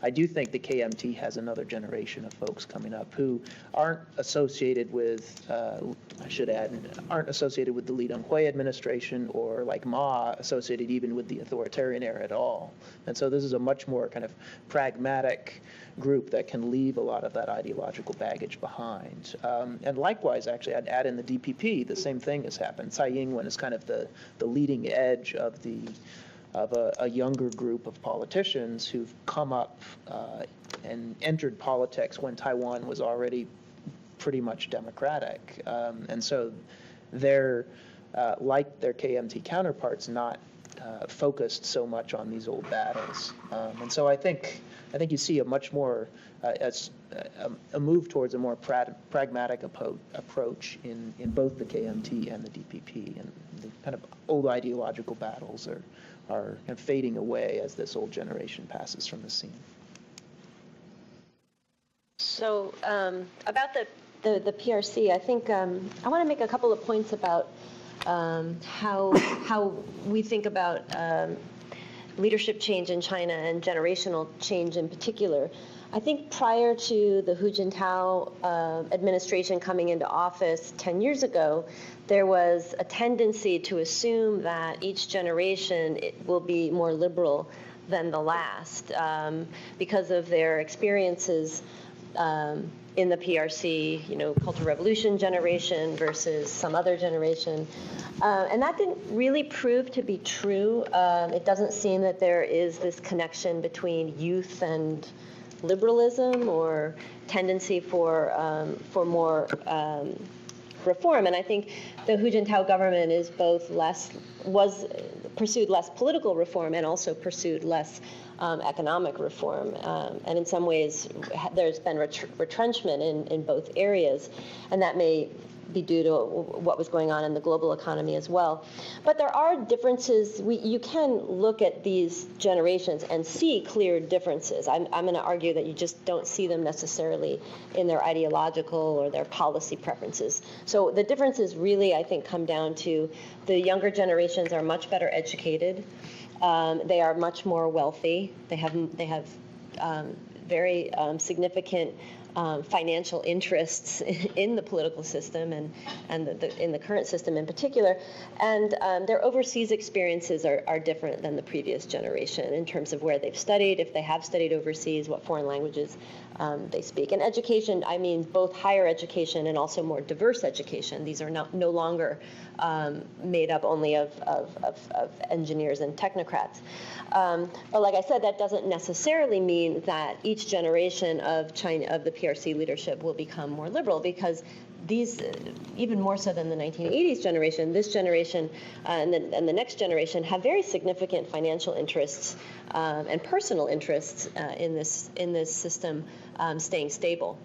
S2: I do think the KMT has another generation of folks coming up who aren't associated with, I should add, aren't associated with the Li Denghui administration or like Ma associated even with the authoritarian era at all. And so this is a much more kind of pragmatic group that can leave a lot of that ideological baggage behind. And likewise, actually, I'd add in the DPP, the same thing has happened. Tsai Ing-wen is kind of the leading edge of a younger group of politicians who've come up and entered politics when Taiwan was already pretty much democratic. And so they're, like their KMT counterparts, not focused so much on these old battles. And so I think you see a much more, a move towards a more pragmatic approach in both the KMT and the DPP, and the kind of old ideological battles are kind of fading away as this old generation passes from the scene.
S3: So about the PRC, I think I want to make a couple of points about how we think about leadership change in China and generational change in particular. I think prior to the Hu Jintao administration coming into office 10 years ago, there was a tendency to assume that each generation will be more liberal than the last because of their experiences in the PRC, Cultural Revolution generation versus some other generation. And that didn't really prove to be true. It doesn't seem that there is this connection between youth and liberalism or tendency for more reform. And I think the Hu Jintao government is both pursued less political reform and also pursued less economic reform. And in some ways, there's been retrenchment in both areas, and that may be due to what was going on in the global economy as well. But there are differences. You can look at these generations and see clear differences. I'm going to argue that you just don't see them necessarily in their ideological or their policy preferences. So the differences really, I think, come down to the younger generations are much better educated. They are much more wealthy. They have very significant financial interests in the political system and in the current system in particular, and their overseas experiences are different than the previous generation in terms of where they've studied, if they have studied overseas, what foreign languages they speak. And education, I mean both higher education and also more diverse education. These are no longer made up only of engineers and technocrats. But like I said, that doesn't necessarily mean that each generation of the PRC leadership will become more liberal, because these, even more so than the 1980s generation, this generation and the next generation have very significant financial interests and personal interests in this system staying stable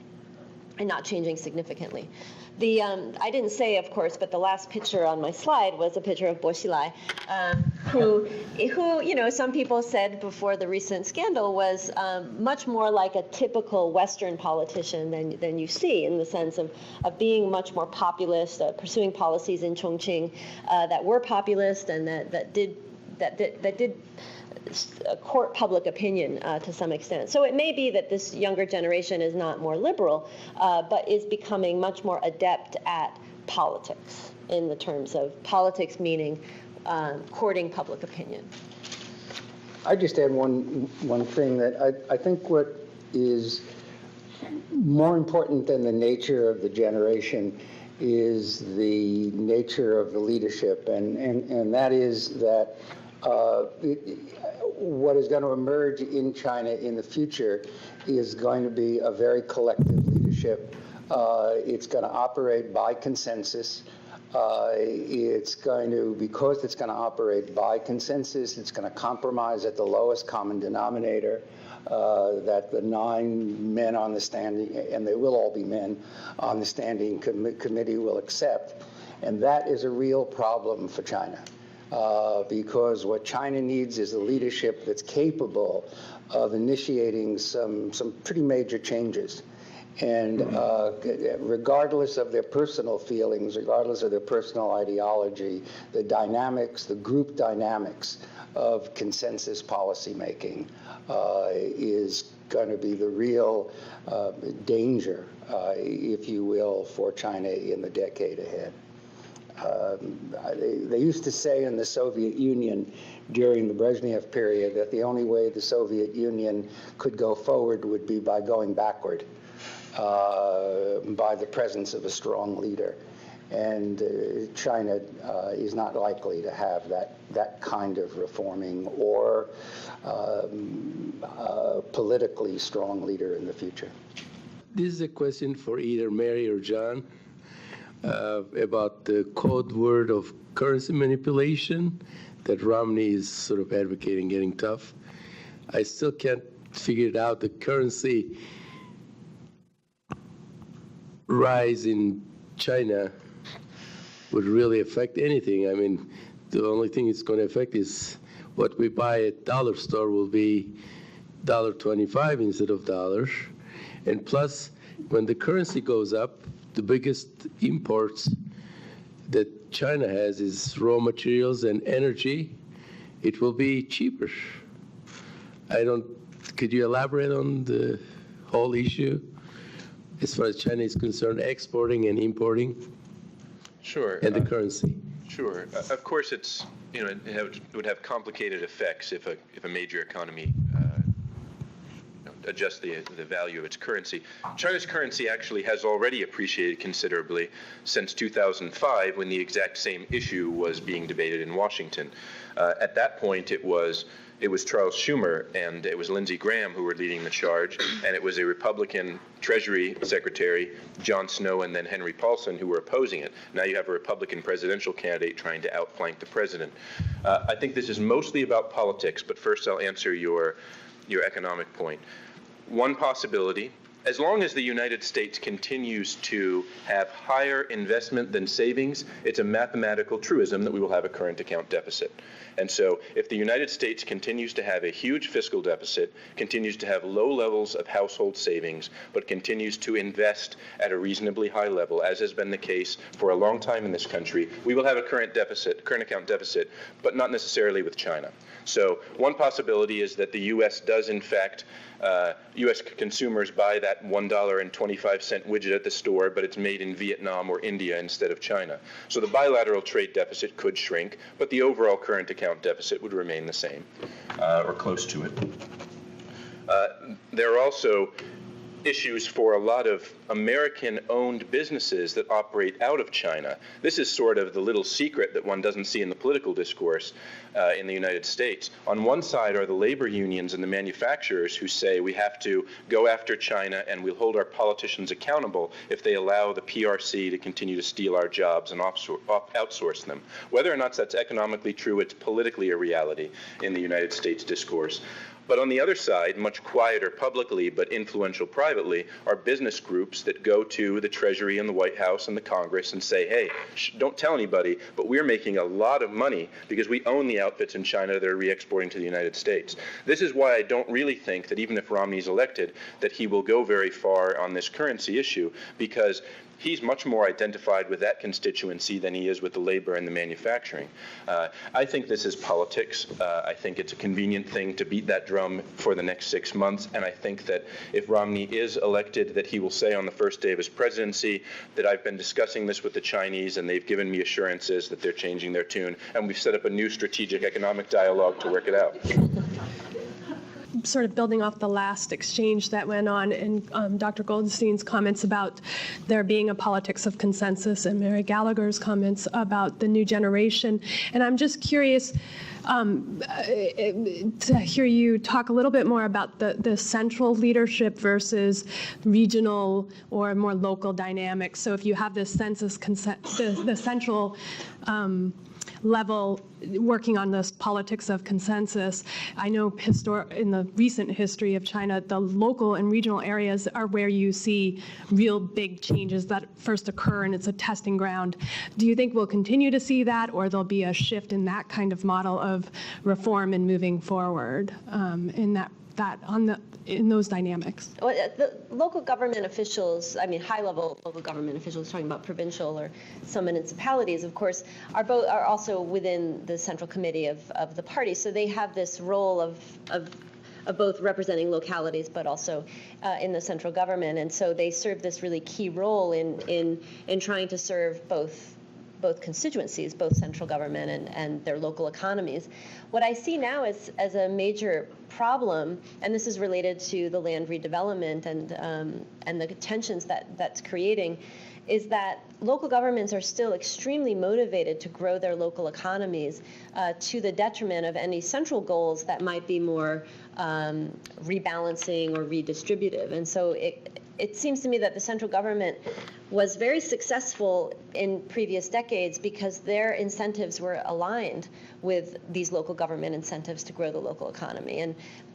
S3: and not changing significantly. I didn't say, of course, but the last picture on my slide was a picture of Bo Xilai, who some people said before the recent scandal was much more like a typical Western politician than you see, in the sense of being much more populist, pursuing policies in Chongqing that were populist and that did court public opinion to some extent. So it may be that this younger generation is not more liberal, but is becoming much more adept at politics, in the terms of politics meaning courting public opinion.
S1: I just add one thing, that I think what is more important than the nature of the generation is the nature of the leadership, and that is that what is going to emerge in China in the future is going to be a very collective leadership. It's going to operate by consensus. It's going to, because it's going to operate by consensus, it's going to compromise at the lowest common denominator that the 9 men on the standing, and they will all be men, on the standing committee will accept. And that is a real problem for China. Because what China needs is a leadership that's capable of initiating some pretty major changes. And regardless of their personal feelings, regardless of their personal ideology, the dynamics, the group dynamics of consensus policymaking is going to be the real danger, if you will, for China in the decade ahead. They used to say in the Soviet Union during the Brezhnev period that the only way the Soviet Union could go forward would be by going backward, by the presence of a strong leader. And China is not likely to have that kind of reforming or politically strong leader in the future.
S6: This is a question for either Mary or John. About the code word of currency manipulation that Romney is sort of advocating getting tough. I still can't figure it out. The currency rise in China would really affect anything. I mean, the only thing it's going to affect is what we buy at dollar store will be $1.25 instead of dollars. And plus, when the currency goes up, the biggest imports that China has is raw materials and energy. It will be cheaper. Could you elaborate on the whole issue as far as China is concerned, exporting and importing?
S4: Sure.
S6: And the currency.
S4: Sure. Of course, it's, it would have complicated effects if a major economy adjust the value of its currency. China's currency actually has already appreciated considerably since 2005, when the exact same issue was being debated in Washington. At that point, it was Charles Schumer and it was Lindsey Graham who were leading the charge, and it was a Republican Treasury Secretary, John Snow, and then Henry Paulson, who were opposing it. Now you have a Republican presidential candidate trying to outflank the president. I think this is mostly about politics, but first I'll answer your economic point. One possibility, as long as the United States continues to have higher investment than savings, it's a mathematical truism that we will have a current account deficit. And so if the United States continues to have a huge fiscal deficit, continues to have low levels of household savings, but continues to invest at a reasonably high level, as has been the case for a long time in this country, we will have a current account deficit, but not necessarily with China. So one possibility is that the U.S. does, in fact, U.S. consumers buy that $1.25 widget at the store, but it's made in Vietnam or India instead of China. So the bilateral trade deficit could shrink, but the overall current account deficit would remain the same, or close to it. There are also issues for a lot of American-owned businesses that operate out of China. This is sort of the little secret that one doesn't see in the political discourse in the United States. On one side are the labor unions and the manufacturers who say we have to go after China and we'll hold our politicians accountable if they allow the PRC to continue to steal our jobs and outsource them. Whether or not that's economically true, it's politically a reality in the United States discourse. But on the other side, much quieter publicly but influential privately, are business groups that go to the Treasury and the White House and the Congress and say, hey, don't tell anybody, but we're making a lot of money because we own the outfits in China that are re-exporting to the United States. This is why I don't really think that even if Romney's elected, that he will go very far on this currency issue, because he's much more identified with that constituency than he is with the labor and the manufacturing. I think this is politics. I think it's a convenient thing to beat that drum for the next 6 months, and I think that if Romney is elected, that he will say on the first day of his presidency that I've been discussing this with the Chinese and they've given me assurances that they're changing their tune, and we've set up a new strategic economic dialogue to work it out.
S7: sort of building off the last exchange that went on, and Dr. Goldstein's comments about there being a politics of consensus, and Mary Gallagher's comments about the new generation. And I'm just curious to hear you talk a little bit more about the central leadership versus regional or more local dynamics. So if you have this the central level working on this politics of consensus, I know in the recent history of China, the local and regional areas are where you see real big changes that first occur, and it's a testing ground. Do you think we'll continue to see that, or there'll be a shift in that kind of model of reform and moving forward in those dynamics?
S3: Well, the local government officials, I mean, high-level local government officials, talking about provincial or some municipalities, of course, are also within the central committee of the party. So they have this role of both representing localities, but also in the central government. And so they serve this really key role in trying to serve both constituencies, both central government and their local economies. What I see now as a major problem, and this is related to the land redevelopment and the tensions that's creating, is that local governments are still extremely motivated to grow their local economies to the detriment of any central goals that might be more rebalancing or redistributive. And so it seems to me that the central government was very successful in previous decades because their incentives were aligned with these local government incentives to grow the local economy.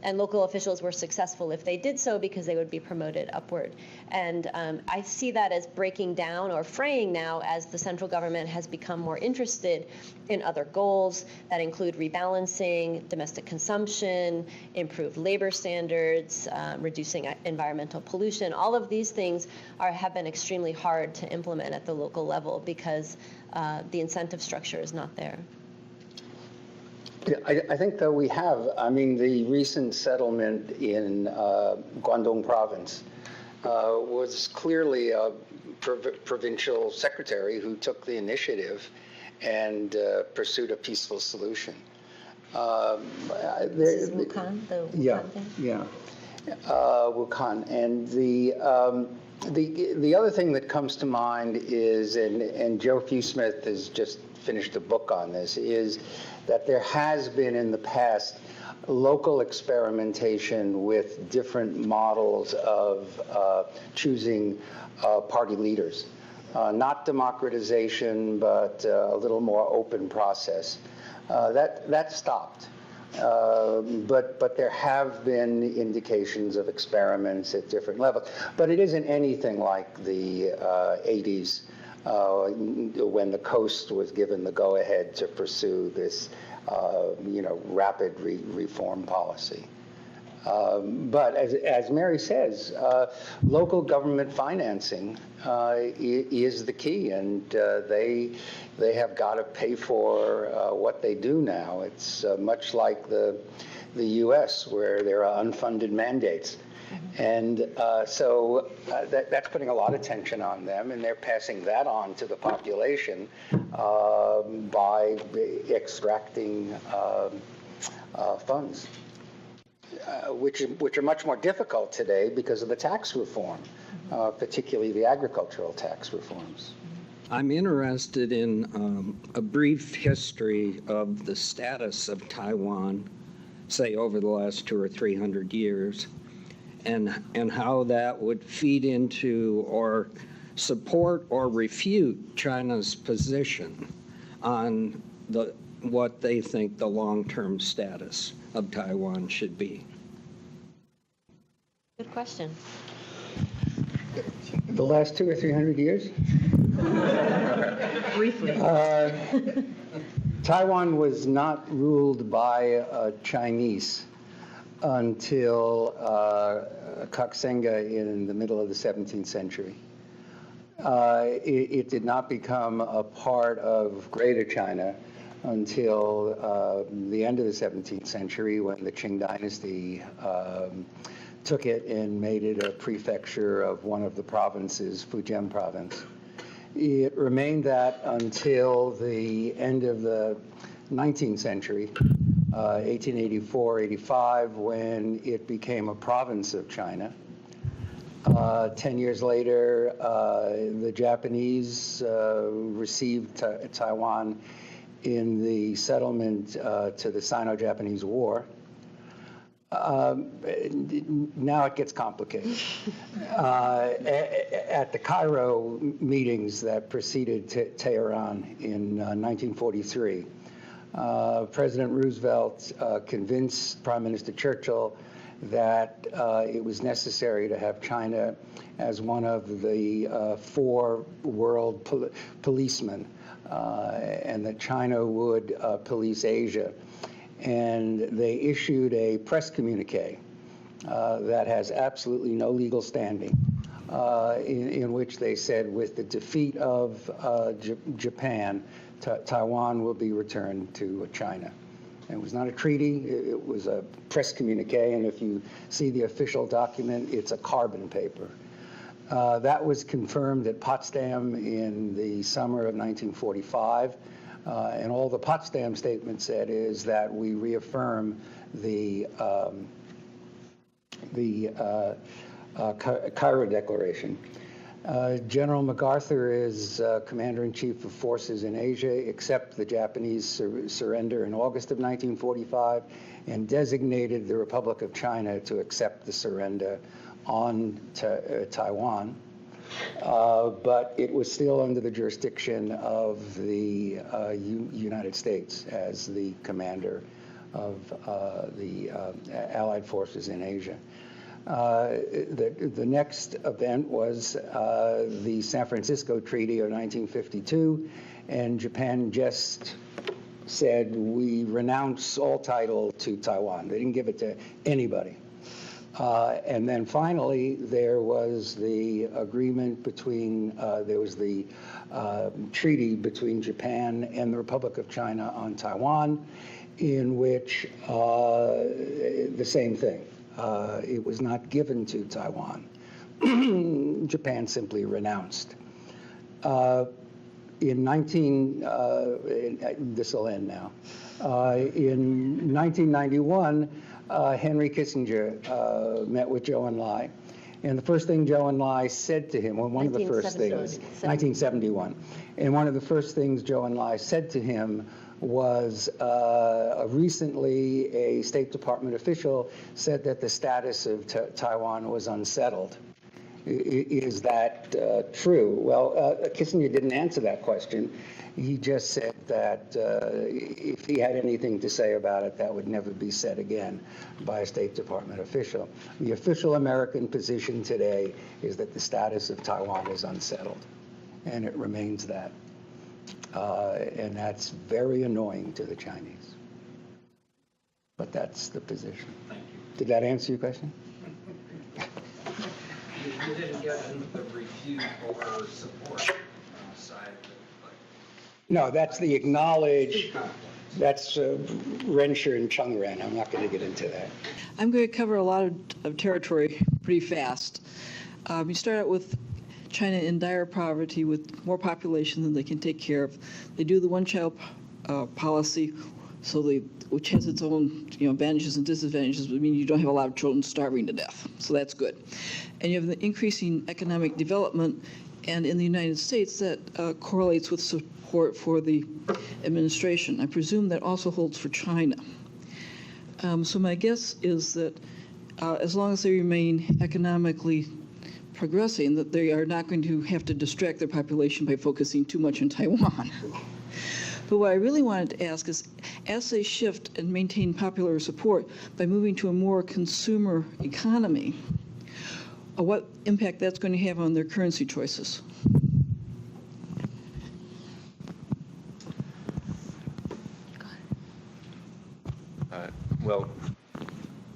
S3: And local officials were successful if they did so because they would be promoted upward. And I see that as breaking down or fraying now as the central government has become more interested in other goals that include rebalancing, domestic consumption, improved labor standards, reducing environmental pollution. All of these things have been extremely hard to implement at the local level because the incentive structure is not there.
S1: Yeah, I think that we have. I mean, the recent settlement in Guangdong province was clearly a provincial secretary who took the initiative and pursued a peaceful solution.
S3: This is Wukan, the Wukan thing?
S1: Yeah, Wukan. And the other thing that comes to mind is, and Joe Fewsmith has just finished a book on this, is that there has been in the past local experimentation with different models of choosing party leaders. Not democratization, but a little more open process. That stopped. But there have been indications of experiments at different levels. But it isn't anything like the 80s when the coast was given the go-ahead to pursue this, rapid reform policy. But as Mary says, local government financing is the key, and they have got to pay for what they do now. It's much like the U.S., where there are unfunded mandates. And so that's putting a lot of tension on them, and they're passing that on to the population by extracting funds. Which are much more difficult today because of the tax reform, particularly the agricultural tax reforms.
S8: I'm interested in a brief history of the status of Taiwan, say over the last 200 or 300 years, and how that would feed into or support or refute China's position on what they think the long-term status of Taiwan should be.
S3: Good question.
S1: The last 200 or 300 years?
S3: Briefly.
S1: Taiwan was not ruled by Chinese until Koxinga in the middle of the 17th century. It did not become a part of Greater China until the end of the 17th century, when the Qing dynasty took it and made it a prefecture of one of the provinces, Fujian province. It remained that until the end of the 19th century, 1884-85, when it became a province of China. 10 years later, the Japanese received Taiwan in the settlement to the Sino-Japanese War. Now it gets complicated. At the Cairo meetings that preceded Tehran in 1943, President Roosevelt convinced Prime Minister Churchill that it was necessary to have China as one of the 4 world policemen, and that China would police Asia. And they issued a press communique that has absolutely no legal standing, in which they said, with the defeat of Japan, Taiwan will be returned to China. It was not a treaty, it was a press communique, and if you see the official document, it's a carbon paper. That was confirmed at Potsdam in the summer of 1945, and all the Potsdam statement said is that we reaffirm the Cairo Declaration. General MacArthur is Commander-in-Chief of forces in Asia, except the Japanese surrender in August of 1945, and designated the Republic of China to accept the surrender on Taiwan. But it was still under the jurisdiction of the United States as the commander of the Allied forces in Asia. The next event was the San Francisco Treaty of 1952, and Japan just said, we renounce all title to Taiwan. They didn't give it to anybody. And then finally, there was the agreement between, there was the treaty between Japan and the Republic of China on Taiwan, in which the same thing. It was not given to Taiwan. Japan simply renounced. This will end now. In 1991, Henry Kissinger met with Zhou Enlai. And the first thing Zhou Enlai said to him, well, one of the first things, 1971, and one of the first things Zhou Enlai said to him was recently a State Department official said that the status of Taiwan was unsettled. Is that true? Well, Kissinger didn't answer that question. He just said that if he had anything to say about it, that would never be said again by a State Department official. The official American position today is that the status of Taiwan is unsettled, and it remains that. And that's very annoying to the Chinese. But that's the position.
S9: Thank you.
S1: Did that answer your question?
S9: You didn't get into the refute or support side.
S1: No, that's the acknowledge. That's Rensher and Chungren. I'm not going to get into that.
S10: I'm going to cover a lot of territory pretty fast. You start out with China in dire poverty with more population than they can take care of. They do the one-child policy, which has its own advantages and disadvantages, but I mean you don't have a lot of children starving to death, so that's good. And you have the increasing economic development, and in the United States that correlates with support for the administration. I presume that also holds for China. So my guess is that as long as they remain economically progressing, that they are not going to have to distract their population by focusing too much on Taiwan. But what I really wanted to ask is, as they shift and maintain popular support by moving to a more consumer economy, what impact that's going to have on their currency choices?
S4: Well,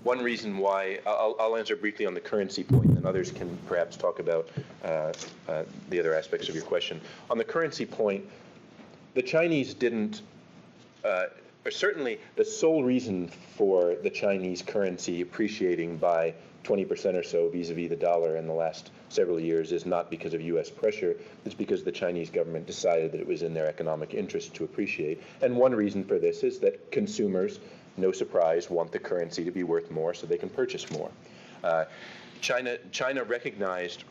S4: one reason why, I'll answer briefly on the currency point, and others can perhaps talk about the other aspects of your question. On the currency point, the Chinese didn't, or certainly the sole reason for the Chinese currency appreciating by 20% or so vis-a-vis the dollar in the last several years is not because of U.S. pressure. It's because the Chinese government decided that it was in their economic interest to appreciate. And one reason for this is that consumers no surprise, want the currency to be worth more so they can purchase more. China recognized,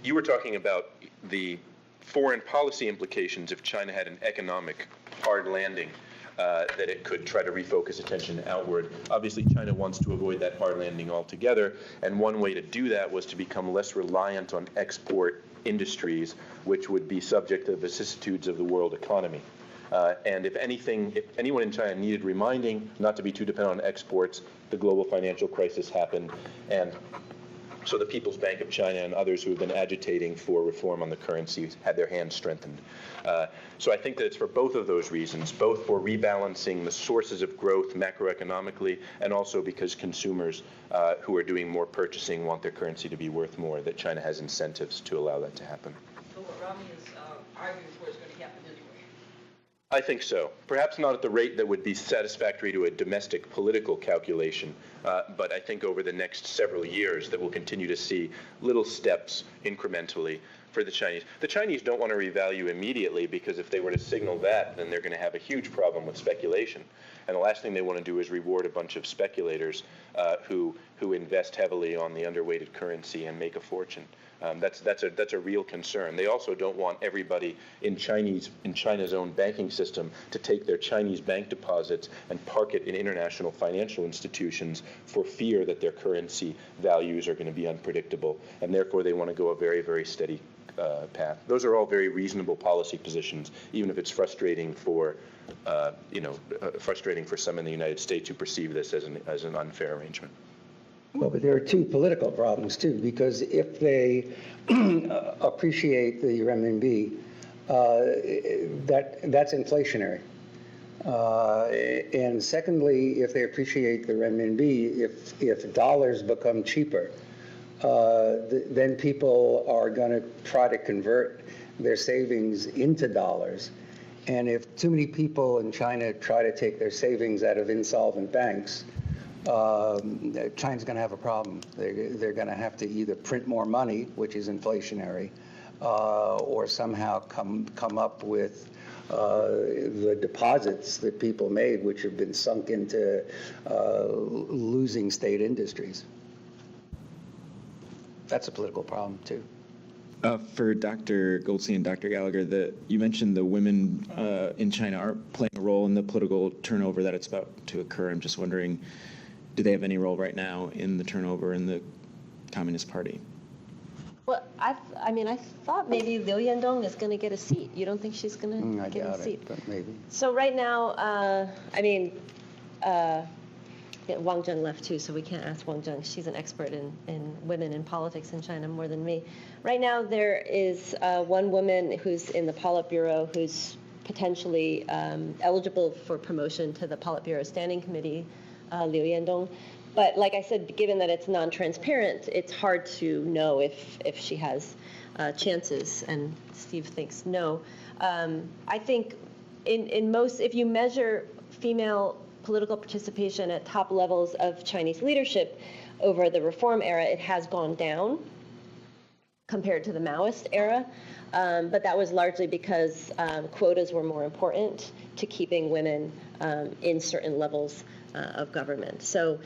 S4: you were talking about the foreign policy implications if China had an economic hard landing, that it could try to refocus attention outward. Obviously, China wants to avoid that hard landing altogether, and one way to do that was to become less reliant on export industries, which would be subject to the vicissitudes of the world economy. And if anyone in China needed reminding not to be too dependent on exports, the global financial crisis happened, and so the People's Bank of China and others who have been agitating for reform on the currency had their hands strengthened. So I think that it's for both of those reasons, both for rebalancing the sources of growth macroeconomically, and also because consumers who are doing more purchasing want their currency to be worth more, that China has incentives to allow that to happen.
S11: So what Rami is arguing for is going to happen anyway.
S4: I think so. Perhaps not at the rate that would be satisfactory to a domestic political calculation, but I think over the next several years that we'll continue to see little steps incrementally for the Chinese. The Chinese don't want to revalue immediately, because if they were to signal that, then they're going to have a huge problem with speculation. And the last thing they want to do is reward a bunch of speculators who invest heavily on the underweighted currency and make a fortune. That's a real concern. They also don't want everybody in China's own banking system to take their Chinese bank deposits and park it in international financial institutions for fear that their currency values are going to be unpredictable, and therefore they want to go a very, very steady path. Those are all very reasonable policy positions, even if it's frustrating for some in the United States who perceive this as an unfair arrangement.
S1: Well, but there are two political problems, too, because if they appreciate the renminbi, that's inflationary. And secondly, if they appreciate the renminbi, if dollars become cheaper, then people are going to try to convert their savings into dollars. And if too many people in China try to take their savings out of insolvent banks, China's going to have a problem. They're going to have to either print more money, which is inflationary, or somehow come up with the deposits that people made, which have been sunk into losing state industries. That's a political problem, too.
S12: For Dr. Goldstein and Dr. Gallagher, you mentioned the women in China are playing a role in the political turnover that it's about to occur. I'm just wondering, do they have any role right now in the turnover in the Communist Party?
S3: Well, I thought maybe Liu Yandong is going to get a seat. You don't think she's going to get a seat?
S1: It, but maybe.
S3: So right now, Wang Zheng left too, so we can't ask Wang Zheng. She's an expert in women in politics in China more than me. Right now, there is one woman who's in the Politburo who's potentially eligible for promotion to the Politburo Standing Committee, Liu Yandong. But like I said, given that it's non-transparent, it's hard to know if she has chances, and Steve thinks no. I think in most, if you measure female political participation at top levels of Chinese leadership over the reform era, it has gone down compared to the Maoist era. But that was largely because quotas were more important to keeping women in certain levels of government. So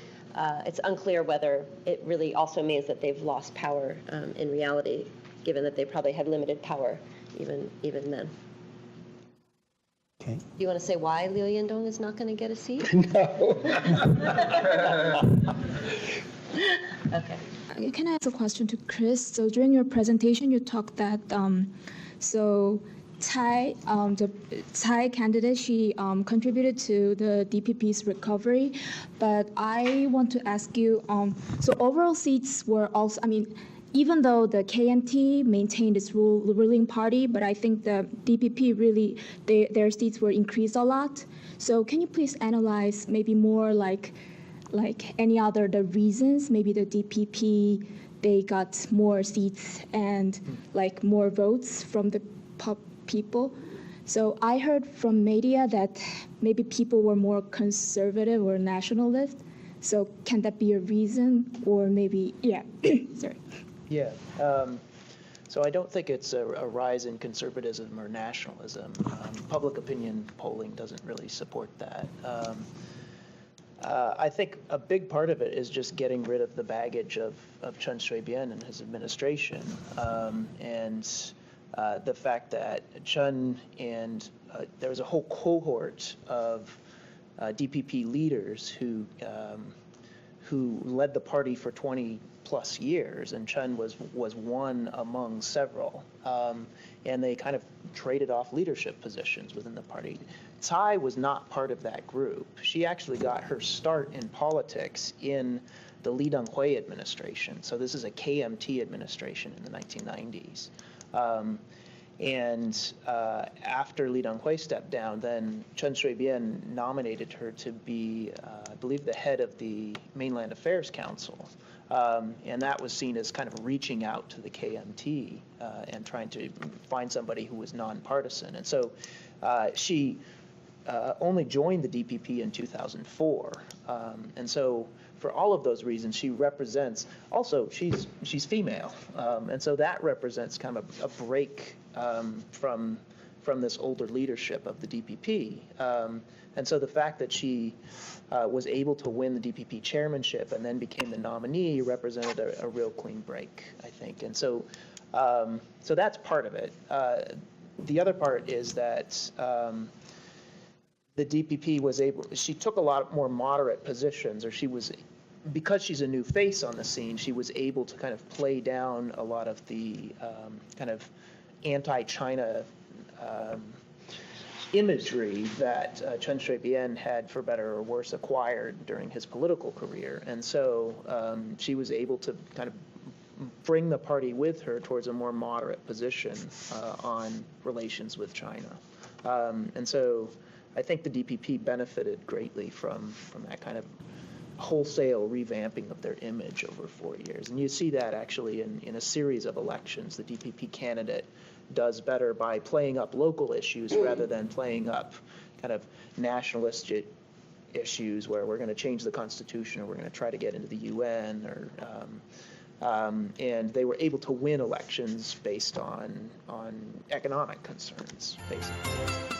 S3: it's unclear whether it really also means that they've lost power in reality, given that they probably had limited power even then.
S5: Okay.
S3: Do you want to say why Liu Yandong is not going to get a seat?
S1: No.
S3: Okay.
S13: Can I ask a question to Chris? So during your presentation, you talked that the Tsai candidate, she contributed to the DPP's recovery, but I want to ask you, so overall seats were also, even though the KMT maintained its ruling party, but I think the DPP really, their seats were increased a lot. So can you please analyze maybe more like any other the reasons, maybe the DPP, they got more seats and like more votes from the people. So I heard from media that maybe people were more conservative or nationalist. So can that be a reason, or maybe, yeah, sorry.
S2: Yeah. So I don't think it's a rise in conservatism or nationalism. Public opinion polling doesn't really support that. I think a big part of it is just getting rid of the baggage of Chen Shui-bian and his administration, and the fact that Chen and there was a whole cohort of DPP leaders who led the party for 20 plus years, and Chen was one among several, and they kind of traded off leadership positions within the party. Tsai was not part of that group. She actually got her start in politics in the Li Denghui administration. So this is a KMT administration in the 1990s. After Li Denghui stepped down, then Chen Shui-bian nominated her to be, I believe, the head of the Mainland Affairs Council. And that was seen as kind of reaching out to the KMT and trying to find somebody who was nonpartisan. And so she only joined the DPP in 2004. And so for all of those reasons, she represents, also she's female. And so that represents kind of a break from this older leadership of the DPP. And so the fact that she was able to win the DPP chairmanship and then became the nominee represented a real clean break, I think. And so so that's part of it. The other part is that the DPP was she took a lot more moderate positions, or because she's a new face on the scene, she was able to kind of play down a lot of the kind of anti-China imagery that Chen Shui-bian had, for better or worse, acquired during his political career. And so she was able to kind of bring the party with her towards a more moderate position on relations with China. And so I think the DPP benefited greatly from that kind of wholesale revamping of their image over 4 years. And you see that actually in a series of elections. The DPP candidate does better by playing up local issues rather than playing up kind of nationalist issues where we're going to change the Constitution or we're going to try to get into the UN, and they were able to win elections based on economic concerns, basically.